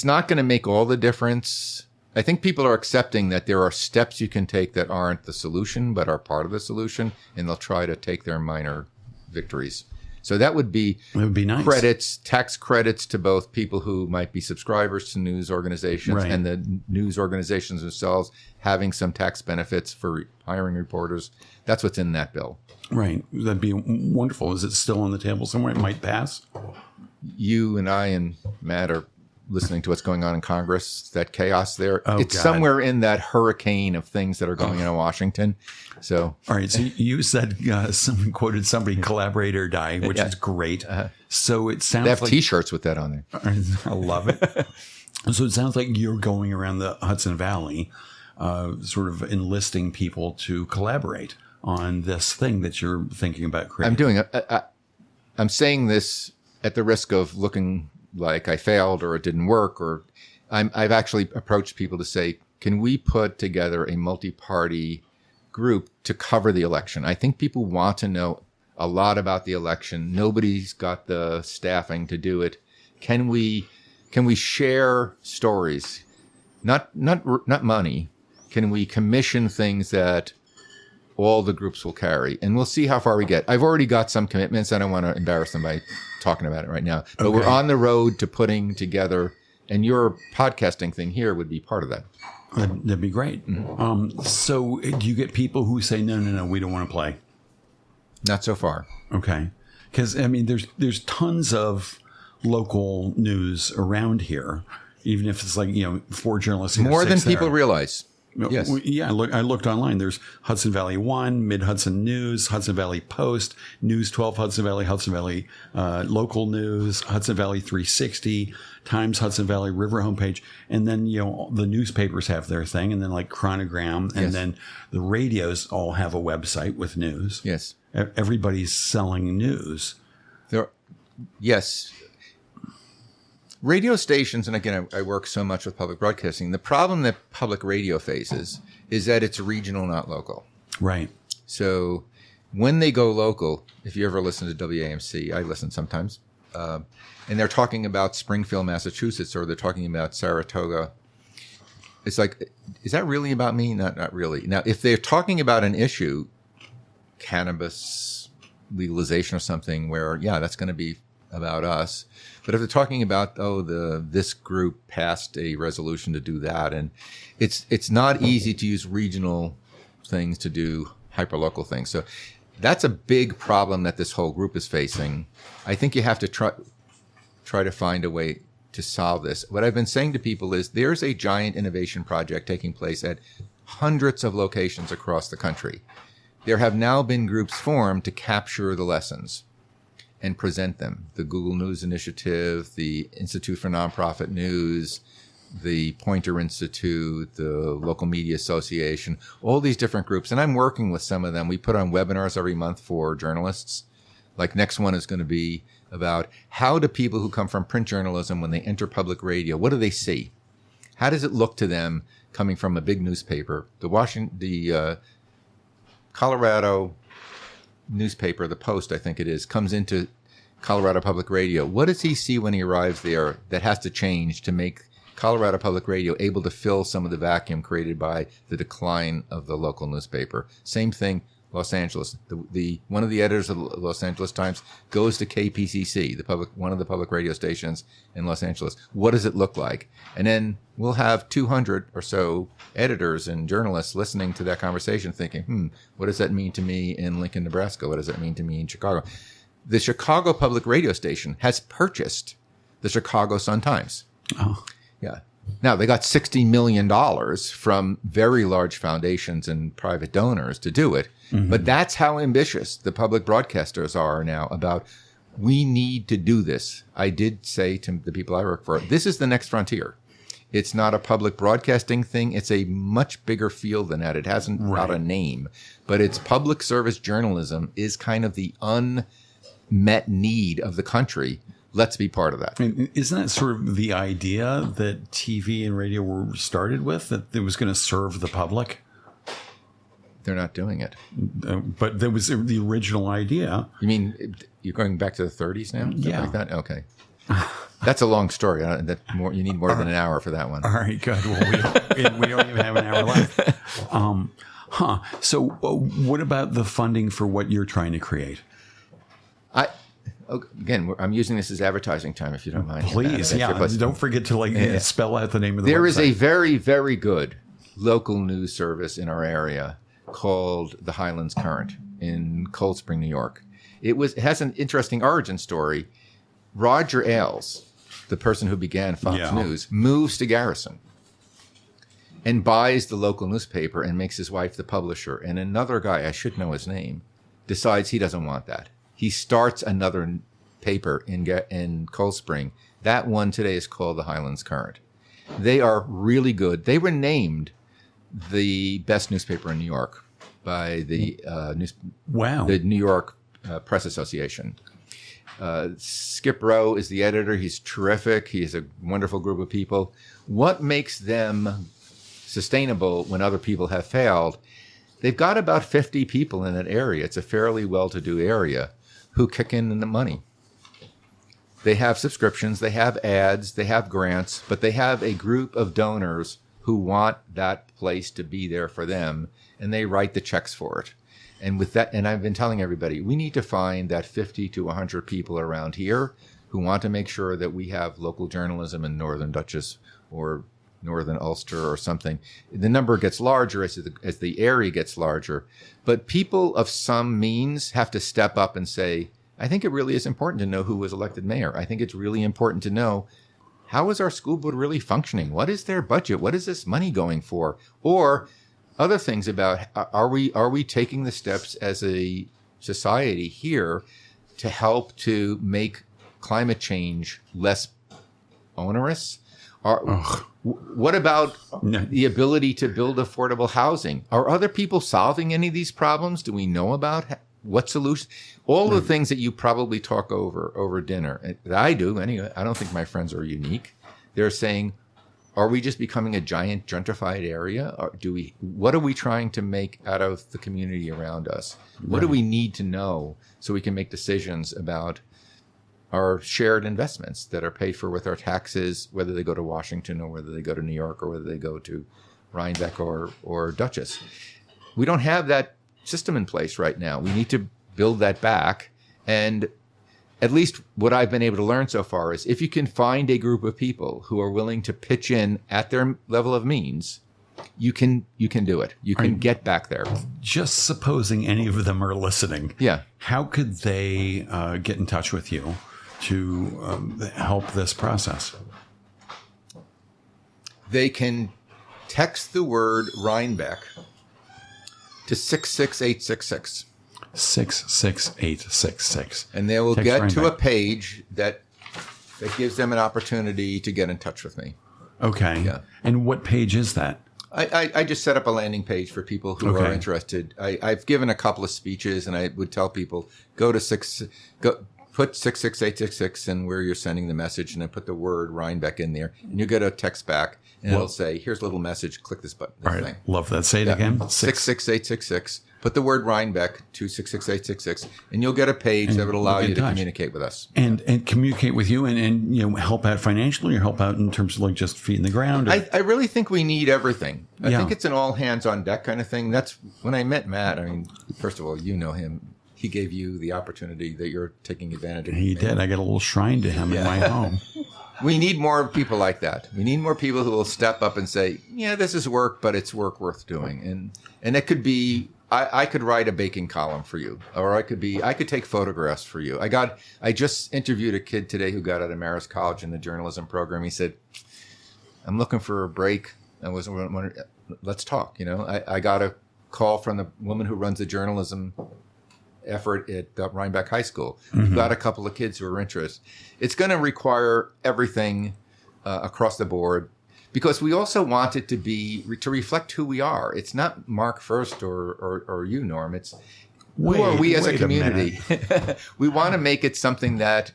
not going to make all the difference. I think people are accepting that there are steps you can take that aren't the solution, but are part of the solution, and they'll try to take their minor victories. So that would be nice. Tax credits to both people who might be subscribers to news organizations and the news organizations themselves having some tax benefits for hiring reporters. That's what's in that bill. Right. That'd be wonderful. Is it still on the table somewhere? It might pass? You and I and Matt are listening to what's going on in Congress, that chaos there. It's God. somewhere in that hurricane of things that are going on in Washington. So, all right. So you said someone quoted somebody "collaborate or die," which is great. So it sounds they have like T-shirts with that on there. I love it. So it sounds like you're going around the Hudson Valley, sort of enlisting people to collaborate on this thing that you're thinking about creating. I'm doing it. I'm saying this at the risk of looking like I failed or it didn't work, or I've actually approached people to say, can we put together a multi-party group to cover the election? I think people want to know a lot about the election. Nobody's got the staffing to do it. Can we share stories? Not money. Can we commission things that all the groups will carry? And we'll see how far we get. I've already got some commitments. I don't want to embarrass them by talking about it right now. But we're on the road to putting together, and your podcasting thing here would be part of that. That'd be great. Mm-hmm. So do you get people who say, no, we don't want to play? Not so far. Okay. Because, I mean, there's tons of local news around here, even if it's like, 4 journalists. More than people realize. Yes. Yeah, I looked online. There's Hudson Valley 1, Mid-Hudson News, Hudson Valley Post, News 12 Hudson Valley Local News, Hudson Valley 360, Times Hudson Valley River homepage. And then, the newspapers have their thing, and then like Chronogram, and then the radios all have a website with news. Yes. Everybody's selling news. Yes. Radio stations, and again, I work so much with public broadcasting, the problem that public radio faces is that it's regional, not local. Right. So when they go local, if you ever listen to WAMC, I listen sometimes, and they're talking about Springfield, Massachusetts, or they're talking about Saratoga, it's like, is that really about me? Not really. Now, if they're talking about an issue, cannabis legalization or something where, that's going to be about us. But if they're talking about, this group passed a resolution to do that, and it's not easy to use regional things to do hyperlocal things. So that's a big problem that this whole group is facing. I think you have to try to find a way to solve this. What I've been saying to people is there's a giant innovation project taking place at hundreds of locations across the country. There have now been groups formed to capture the lessons and present them. The Google News Initiative, the Institute for Nonprofit News, the Pointer Institute, the Local Media Association, all these different groups. And I'm working with some of them. We put on webinars every month for journalists. Like next one is going to be about how do people who come from print journalism, when they enter public radio, what do they see? How does it look to them coming from a big newspaper? The Colorado newspaper, the Post, I think it is, comes into Colorado Public Radio. What does he see when he arrives there that has to change to make Colorado Public Radio able to fill some of the vacuum created by the decline of the local newspaper? Same thing, Los Angeles. One of the editors of the Los Angeles Times goes to KPCC, one of the public radio stations in Los Angeles. What does it look like? And then we'll have 200 or so editors and journalists listening to that conversation thinking, what does that mean to me in Lincoln, Nebraska? What does that mean to me in Chicago? The Chicago Public Radio Station has purchased the Chicago Sun-Times. Oh. Yeah. Now, they got $60 million from very large foundations and private donors to do it. Mm-hmm. But that's how ambitious the public broadcasters are now about, we need to do this. I did say to the people I work for, this is the next frontier. It's not a public broadcasting thing. It's a much bigger field than that. It hasn't got a name. But it's public service journalism is kind of the unmet need of the country. Let's be part of that. And isn't that sort of the idea that TV and radio were started with, that it was going to serve the public? They're not doing it. But there was the original idea. You mean you're going back to the 30s now? Yeah. Like that? Okay. That's a long story. You need more than an hour for that one. All right, good. Well, we don't even have an hour left. So what about the funding for what you're trying to create? Again, I'm using this as advertising time, if you don't mind. Please, don't forget to spell out the name of the website. There is a very, very good local news service in our area called the Highlands Current in Cold Spring, New York. It has an interesting origin story. Roger Ailes, the person who began Fox News, moves to Garrison and buys the local newspaper and makes his wife the publisher. And another guy, I should know his name, decides he doesn't want that. He starts another paper in Cold Spring. That one today is called the Highlands Current. They are really good. They were named the best newspaper in New York by the New York Press Association. Skip Rowe is the editor. He's terrific. He has a wonderful group of people. What makes them sustainable when other people have failed? They've got about 50 people in that area. It's a fairly well-to-do area who kick in the money. They have subscriptions, they have ads, they have grants, but they have a group of donors who want that place to be there for them, and they write the checks for it. And with that, and I've been telling everybody, we need to find that 50 to 100 people around here who want to make sure that we have local journalism in Northern Dutchess or Northern Ulster or something. The number gets larger as the area gets larger, but people of some means have to step up and say, I think it really is important to know who was elected mayor. I think it's really important to know, how is our school board really functioning? What is their budget? What is this money going for? Or other things about, are we taking the steps as a society here to help to make climate change less onerous? What about the ability to build affordable housing? Are other people solving any of these problems? Do we know about what solutions? All the things that you probably talk over dinner, that I do anyway. I don't think my friends are unique. They're saying, are we just becoming a giant gentrified area? Or what are we trying to make out of the community around us? What do we need to know so we can make decisions about our shared investments that are paid for with our taxes, whether they go to Washington or whether they go to New York or whether they go to Rhinebeck or Dutchess? We don't have that system in place right now. We need to build that back. And at least what I've been able to learn so far is if you can find a group of people who are willing to pitch in at their level of means, you can do it. You can get back there. Just supposing any of them are listening. Yeah. How could they get in touch with you to help this process? They can text the word Rhinebeck to 66866. 66866. And they will get to a page that gives them an opportunity to get in touch with me. Okay. Yeah. And what page is that? I just set up a landing page for people who are interested. I've given a couple of speeches, and I would tell people, put 66866 and where you're sending the message, and then put the word Rhinebeck in there, and you get a text back, and it'll say, here's a little message, click this button. All right, love that. Say it again. 66866. Put the word Rhinebeck to 66866, and you'll get a page that would allow you to communicate with us. And communicate with you and help out financially or help out in terms of like just feet in the ground. I really think we need everything. I think it's an all hands on deck kind of thing. That's when I met Matt. I mean, first of all, you know him. He gave you the opportunity that you're taking advantage of. He did. I got a little shrine to him in my home. We need more people like that. We need more people who will step up and say, yeah, this is work, but it's work worth doing. And it could be, I could write a baking column for you, or I could take photographs for you. I just interviewed a kid today who got out of Marist College in the journalism program. He said, I'm looking for a break. I was wondering, let's talk. I got a call from the woman who runs the journalism effort at Rhinebeck High School. We've got a couple of kids who are interested. It's going to require everything across the board, because we also want it to reflect who we are. It's not Mark Fuerst or you, Norm. It's who are we as a community. We want to make it something that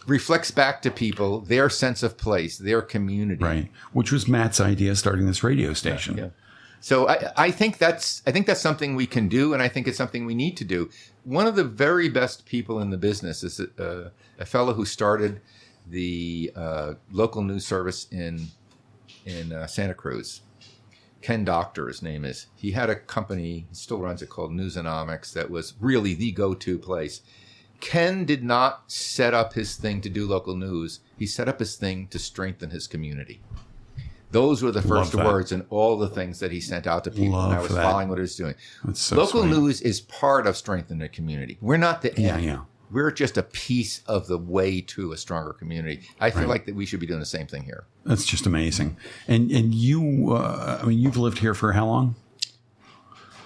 reflects back to people their sense of place, their community. Right, which was Matt's idea starting this radio station. Yeah. So I think that's something we can do, and I think it's something we need to do. One of the very best people in the business is a fellow who started the local news service in Santa Cruz. Ken Doctor, his name is. He had a company, he still runs it, called Newsonomics, that was really the go-to place. Ken did not set up his thing to do local news. He set up his thing to strengthen his community. Those were the first words and all the things that he sent out to people. And I was following what he was doing. So local sweet. news is part of strengthening the community. We're not the end. Yeah. We're just a piece of the way to a stronger community. I feel like that we should be doing the same thing here. That's just amazing. And you, you've lived here for how long?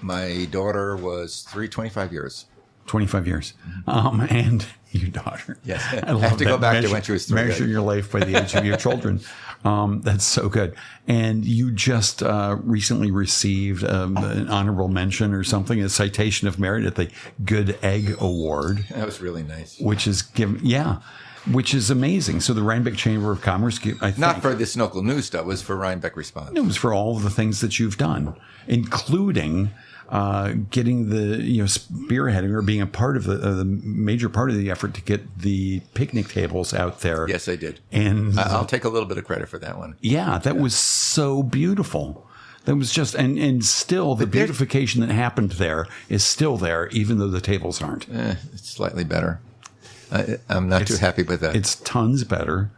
My daughter was 25 years. 25 years. And your daughter. Yes. I have to go back to when she was 3. Measure your life by the age of your children. That's so good. And you just recently received an honorable mention or something, a citation of merit at the Good Egg Award. That was really nice. Which is which is amazing. So the Rhinebeck Chamber of Commerce, I think. Not for this local news stuff, it was for Rhinebeck Response. It was for all of the things that you've done, including getting the spearheading or being a part of the major part of the effort to get the picnic tables out there. Yes, I did, and I'll take a little bit of credit for that one. Yeah, that was so beautiful. That was just and still the beautification that happened there is still there, even though the tables aren't. It's slightly better. I'm not too happy with that. It's tons better.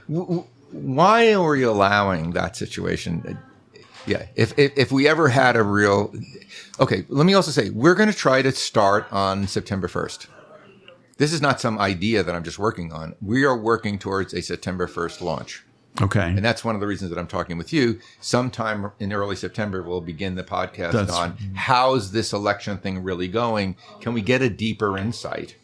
Why are we allowing that situation? Yeah, if we ever had a real... Okay, let me also say, we're going to try to start on September 1st. This is not some idea that I'm just working on. We are working towards a September 1st launch. Okay. And that's one of the reasons that I'm talking with you. Sometime in early September, we'll begin the podcast on how's this election thing really going? Can we get a deeper insight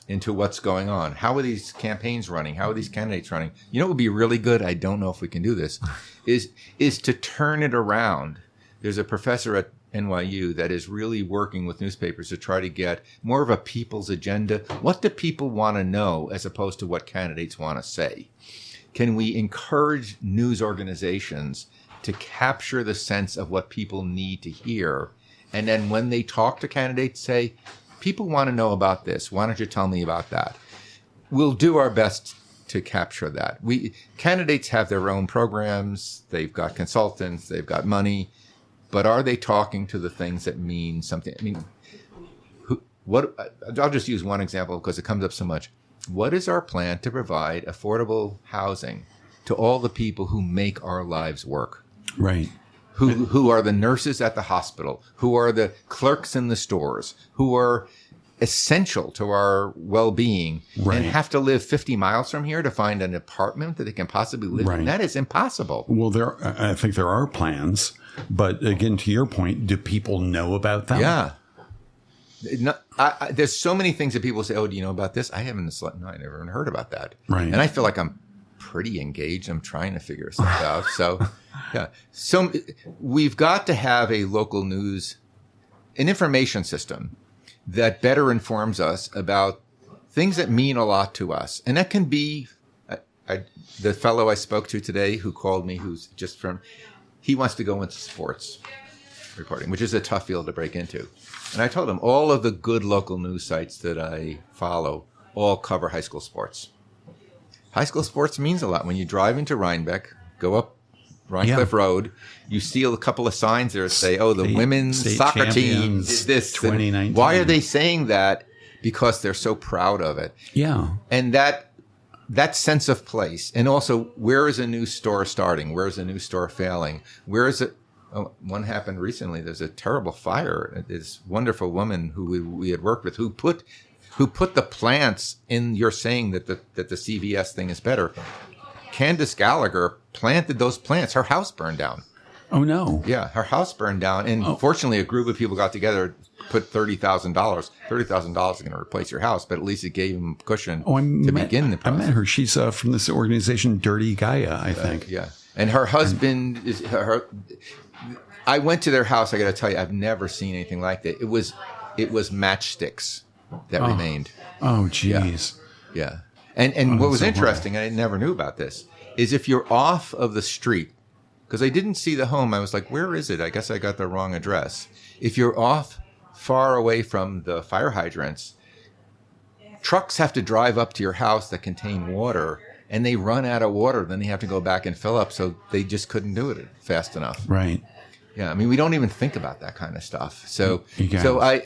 into what's going on? How are these campaigns running? How are these candidates running? You know what would be really good? I don't know if we can do this. Is to turn it around. There's a professor at NYU that is really working with newspapers to try to get more of a people's agenda. What do people want to know as opposed to what candidates want to say? Can we encourage news organizations to capture the sense of what people need to hear? And then when they talk to candidates, say, people want to know about this. Why don't you tell me about that? We'll do our best to capture that. Candidates have their own programs. They've got consultants. They've got money. But are they talking to the things that mean something? I mean, I'll just use one example because it comes up so much. What is our plan to provide affordable housing to all the people who make our lives work? Right. Who are the nurses at the hospital? Who are the clerks in the stores? Who are essential to our well-being and have to live 50 miles from here to find an apartment that they can possibly live in? That is impossible. Well, I think there are plans. But again, to your point, do people know about them? Yeah. There's so many things that people say, oh, do you know about this? I never even heard about that. Right. And I feel like I'm pretty engaged. I'm trying to figure stuff out. So, yeah. So we've got to have a local news, an information system that better informs us about things that mean a lot to us. And that can be the fellow I spoke to today who called me, who's just he wants to go into sports reporting, which is a tough field to break into. And I told him all of the good local news sites that I follow all cover high school sports. High school sports means a lot. When you drive into Rhinebeck, go up Rhinecliff Road, you see a couple of signs there that say, oh, the women's soccer team did this. 2019. Why are they saying that? Because they're so proud of it. Yeah. And that sense of place. And also, where is a new store starting? Where is a new store failing? Where is it? Oh, one happened recently. There's a terrible fire. This wonderful woman who we had worked with who put the plants in. You're saying that the CVS thing is better. Candace Gallagher planted those plants. Her house burned down. Oh no! Yeah, her house burned down, and fortunately, a group of people got together, put $30,000. $30,000 is going to replace your house, but at least it gave them cushion to begin the process. I met her. She's from this organization, Dirty Gaia, I think. Yeah, and her husband is her. I went to their house. I got to tell you, I've never seen anything like that. It was matchsticks that remained. Oh, geez. Yeah. And what was interesting, I never knew about this, is if you're off of the street because I didn't see the home. I was like, where is it? I guess I got the wrong address. If you're off far away from the fire hydrants, trucks have to drive up to your house that contain water, and they run out of water. Then they have to go back and fill up. So they just couldn't do it fast enough. Right. Yeah. I mean, we don't even think about that kind of stuff. So Yeah.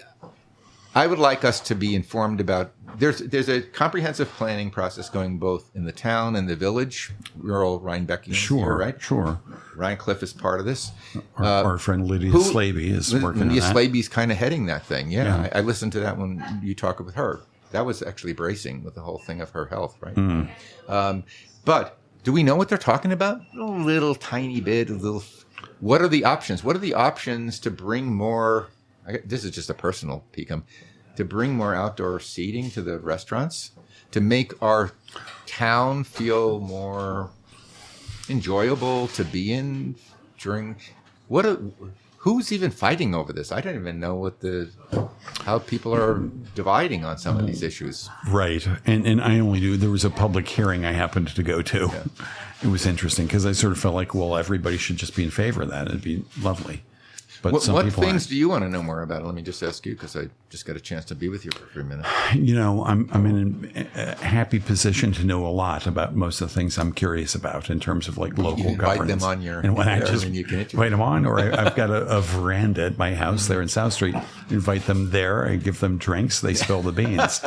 I would like us to be informed about. There's a comprehensive planning process going both in the town and the village. Rural Rhinebeck. Sure. Right. Sure. Rhinecliff is part of this. Our friend Lydia Slaby is working on Lydia that. Slaby's kind of heading that thing. Yeah. Yeah. I listened to that when you talked with her. That was actually bracing with the whole thing of her health, right? But do we know what they're talking about? A little tiny bit. What are the options? What are the options to bring more? This is just a personal peek. To bring more outdoor seating to the restaurants, to make our town feel more enjoyable to be in during. Who's even fighting over this? I don't even know how people are dividing on some of these issues. Right. And I only do. There was a public hearing I happened to go to. Yeah. It was interesting because I sort of felt like, well, everybody should just be in favor of that. It'd be lovely. But what people things do you want to know more about? Let me just ask you, because I just got a chance to be with you for a minute. You know, I'm in a happy position to know a lot about most of the things I'm curious about in terms of like local you invite governance. Them on your, and when I just you can invite them on, or I've got a veranda at my house there in South Street. Invite them there. I give them drinks. They spill the beans.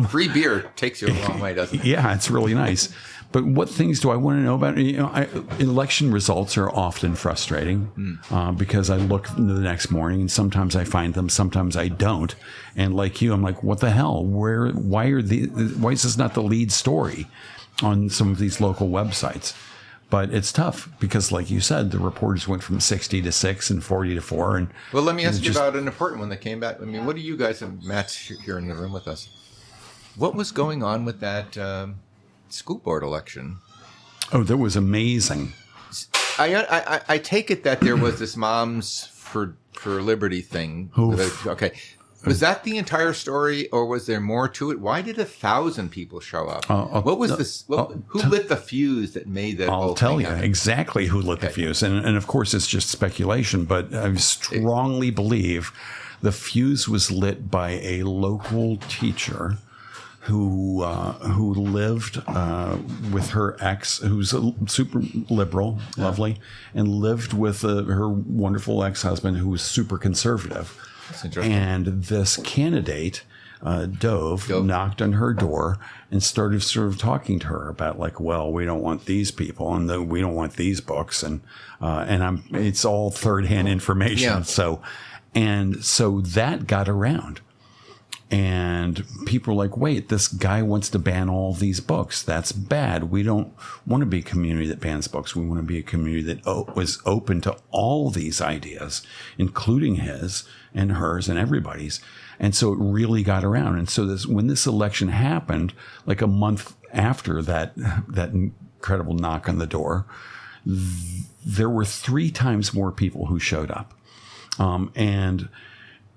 Free beer takes you a long way, doesn't it? Yeah, it's really nice. But what things do I want to know about? You know, election results are often frustrating because I look the next morning and sometimes I find them, sometimes I don't. And like you, I'm like, what the hell? Why is this not the lead story on some of these local websites? But it's tough because, like you said, the reporters went from 60 to 6 and 40 to 4. And well, let me ask you about an important one that came back. I mean, what do you guys, and Matt's here in the room with us, what was going on with that school board election? Oh, that was amazing. I take it that there was this Moms for Liberty thing. Okay. Was that the entire story, or was there more to it? Why did 1,000 people show up? What was this? Who lit the fuse that made that? I'll tell you exactly who lit the fuse, and of course it's just speculation, but I strongly believe the fuse was lit by a local teacher who lived with her ex, who's a super liberal, lovely, and lived with her wonderful ex-husband who was super conservative. That's interesting. And this candidate, Dove, knocked on her door and started sort of talking to her about like, well, we don't want these people, and we don't want these books, and it's all third-hand information. Yeah. So that got around. And people were like, wait, this guy wants to ban all these books. That's bad. We don't want to be a community that bans books. We want to be a community that was open to all these ideas, including his and hers and everybody's. And so it really got around. And so when this election happened, like a month after that incredible knock on the door, there were 3 times more people who showed up.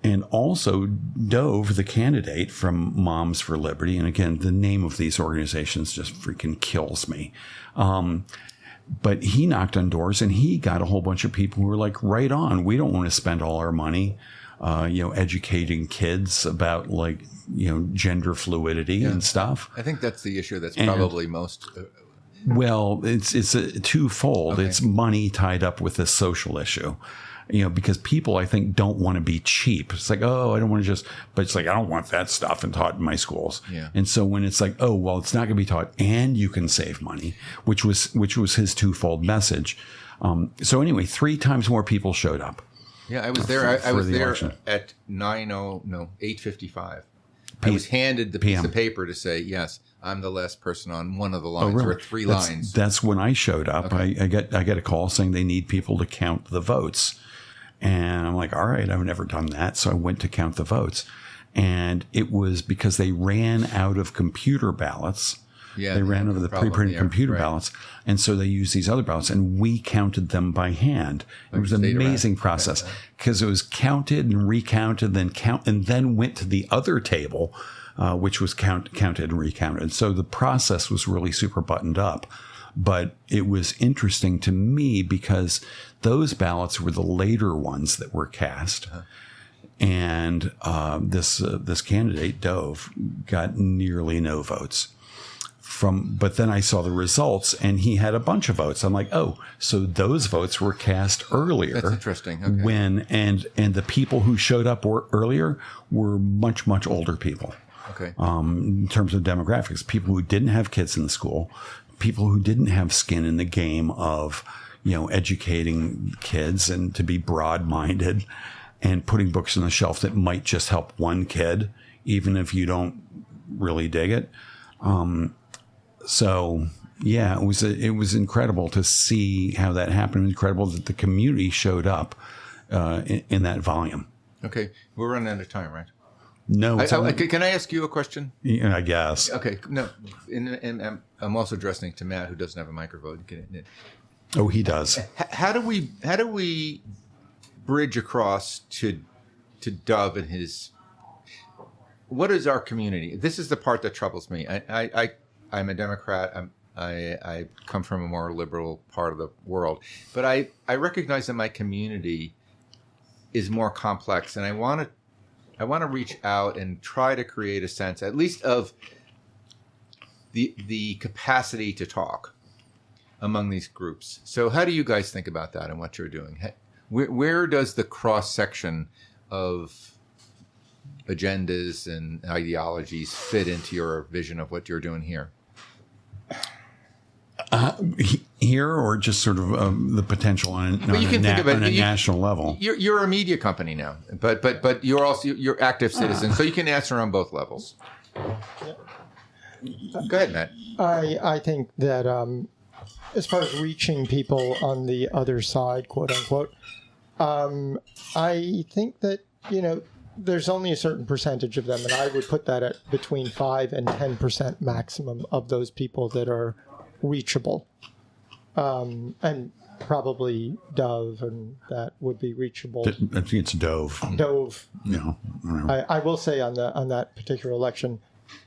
And also Dove, the candidate from Moms for Liberty, and again, the name of these organizations just freaking kills me. But he knocked on doors and he got a whole bunch of people who were like, right on, we don't want to spend all our money, educating kids about gender fluidity and stuff. I think that's the issue that's probably most... Well, it's a twofold. Okay. It's money tied up with this social issue. Because people, I think, don't want to be cheap. It's like, oh, I don't want to but it's like, I don't want that stuff taught in my schools. Yeah. And so when it's like, oh, well, it's not going to be taught and you can save money, which was his twofold message. So anyway, 3 times more people showed up. Yeah, I was there. I was there at 8:55. I was handed the piece of paper to say, yes, I'm the last person on one of the lines. There were 3 lines. That's when I showed up. Okay. I get a call saying they need people to count the votes. And I'm like, all right, I've never done that. So I went to count the votes. And it was because they ran out of computer ballots. Yeah, they ran out of the pre-printed computer ballots. And so they used these other ballots, and we counted them by hand. It was an amazing process because it was counted and recounted, and then went to the other table, which was counted and recounted. So the process was really super buttoned up. But it was interesting to me because those ballots were the later ones that were cast. And this candidate, Dove, got nearly no votes. But then I saw the results, and he had a bunch of votes. I'm like, oh, so those votes were cast earlier. That's interesting. Okay. And the people who showed up earlier were much, much older people. Okay. In terms of demographics, people who didn't have kids in the school, people who didn't have skin in the game of, educating kids and to be broad-minded and putting books on the shelf that might just help one kid, even if you don't really dig it. So yeah, it was incredible to see how that happened. Incredible that the community showed up in that volume. Okay, we're running out of time, right? No. Can I ask you a question? Yeah, I guess. Okay, no. And I'm also addressing to Matt, who doesn't have a microphone. Oh, he does. How do we bridge across to Dove and his? What is our community? This is the part that troubles me. I'm a Democrat. I come from a more liberal part of the world, but I recognize that my community is more complex, and I want to reach out and try to create a sense, at least, of the capacity to talk among these groups. So, how do you guys think about that and what you're doing? Where does the cross section of agendas and ideologies fit into your vision of what you're doing here? Here, or just sort of the potential on a national level. You're a media company now, but you're active citizens, so you can answer on both levels. Go ahead, Matt. I think that as far as reaching people on the other side, quote unquote, I think that there's only a certain percentage of them, and I would put that at between 5 and 10% maximum of those people that are reachable. And probably Dove, and that would be reachable. I think it's Dove. Dove. I will say on that particular election,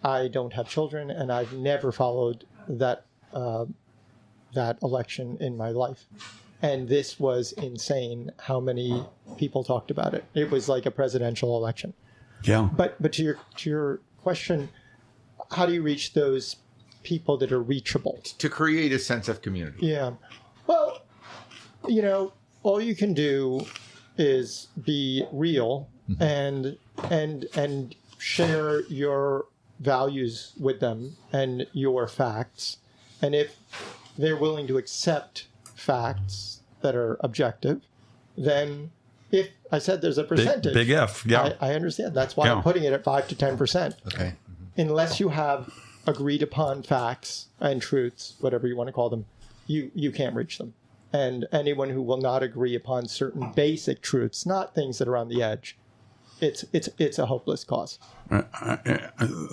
I don't have children, and I've never followed that election in my life. And this was insane how many people talked about it. It was like a presidential election. Yeah. But to your question, how do you reach those people that are reachable? To create a sense of community. Yeah. Well, all you can do is be real and share your values with them and your facts. And if they're willing to accept facts that are objective, then if I said there's a percentage, big F, yeah, I understand. That's why I'm putting it at 5 to 10%. Okay. Unless you have agreed upon facts and truths, whatever you want to call them, you can't reach them. And anyone who will not agree upon certain basic truths, not things that are on the edge, it's a hopeless cause.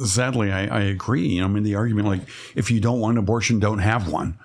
Sadly, I agree. The argument, like, if you don't want an abortion, don't have one,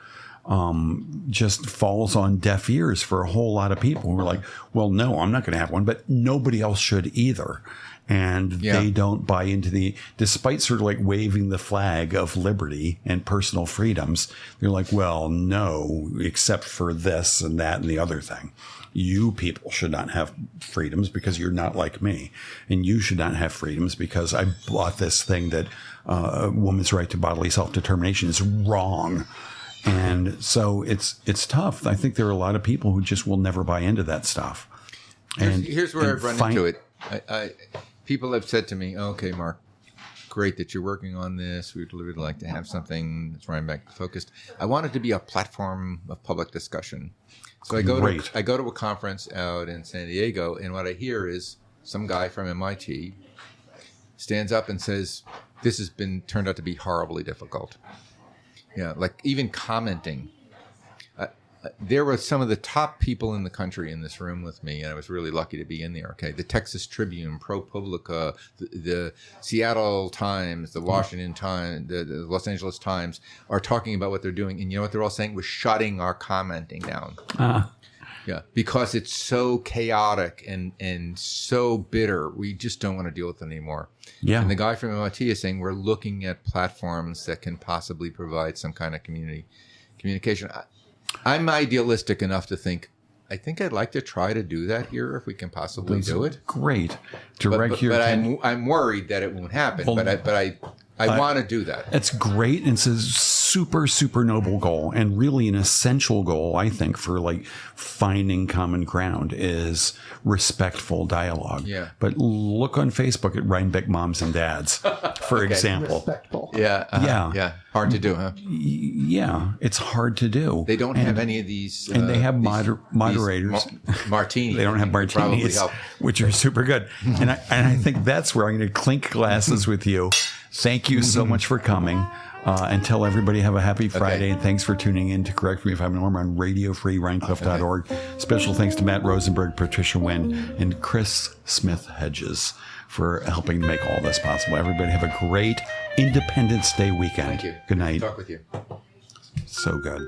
just falls on deaf ears for a whole lot of people who are like, well, no, I'm not going to have one, but nobody else should either. And they don't buy into despite sort of like waving the flag of liberty and personal freedoms, they're like, well, no, except for this and that and the other thing. You people should not have freedoms because you're not like me. And you should not have freedoms because I bought this thing that a woman's right to bodily self-determination is wrong. And so it's tough. I think there are a lot of people who just will never buy into that stuff. Here's where I've run into it. People have said to me, okay, Mark, great that you're working on this. We'd like to have something that's right back focused. I want it to be a platform of public discussion. So I go to a conference out in San Diego, and what I hear is some guy from MIT stands up and says, this has turned out to be horribly difficult. Yeah, like even commenting. There were some of the top people in the country in this room with me, and I was really lucky to be in there. Okay, the Texas Tribune, ProPublica, the Seattle Times, the Washington Times, the Los Angeles Times are talking about what they're doing, and you know what they're all saying? We're shutting our commenting down. Yeah, because it's so chaotic and so bitter. We just don't want to deal with it anymore. Yeah, and the guy from MIT is saying we're looking at platforms that can possibly provide some kind of community communication. I'm idealistic enough to think, I think I'd like to try to do that here if we can possibly do it. Great. But I'm worried that it won't happen. Well, but I want to do that. It's great. And it's a super, super noble goal, and really an essential goal, I think, for like finding common ground is respectful dialogue. Yeah. But look on Facebook at Rhinebeck Moms and Dads, for example. Respectful. Yeah. Yeah. Hard to do, huh? Yeah. It's hard to do. They don't have any of these. And they have moderators. Martinis. They don't have martinis, which are super good. And I think that's where I'm going to clink glasses with you. Thank you so much for coming. And tell everybody have a happy Friday. And thanks for tuning in to Correct Me If I'm Wrong on RadioFreeRhinecliff.org. Special thanks to Matt Rosenberg, Patricia Wynn, and Chris Smith Hedges for helping make all this possible. Everybody have a great Independence Day weekend. Thank you. Good night. Talk with you. So good.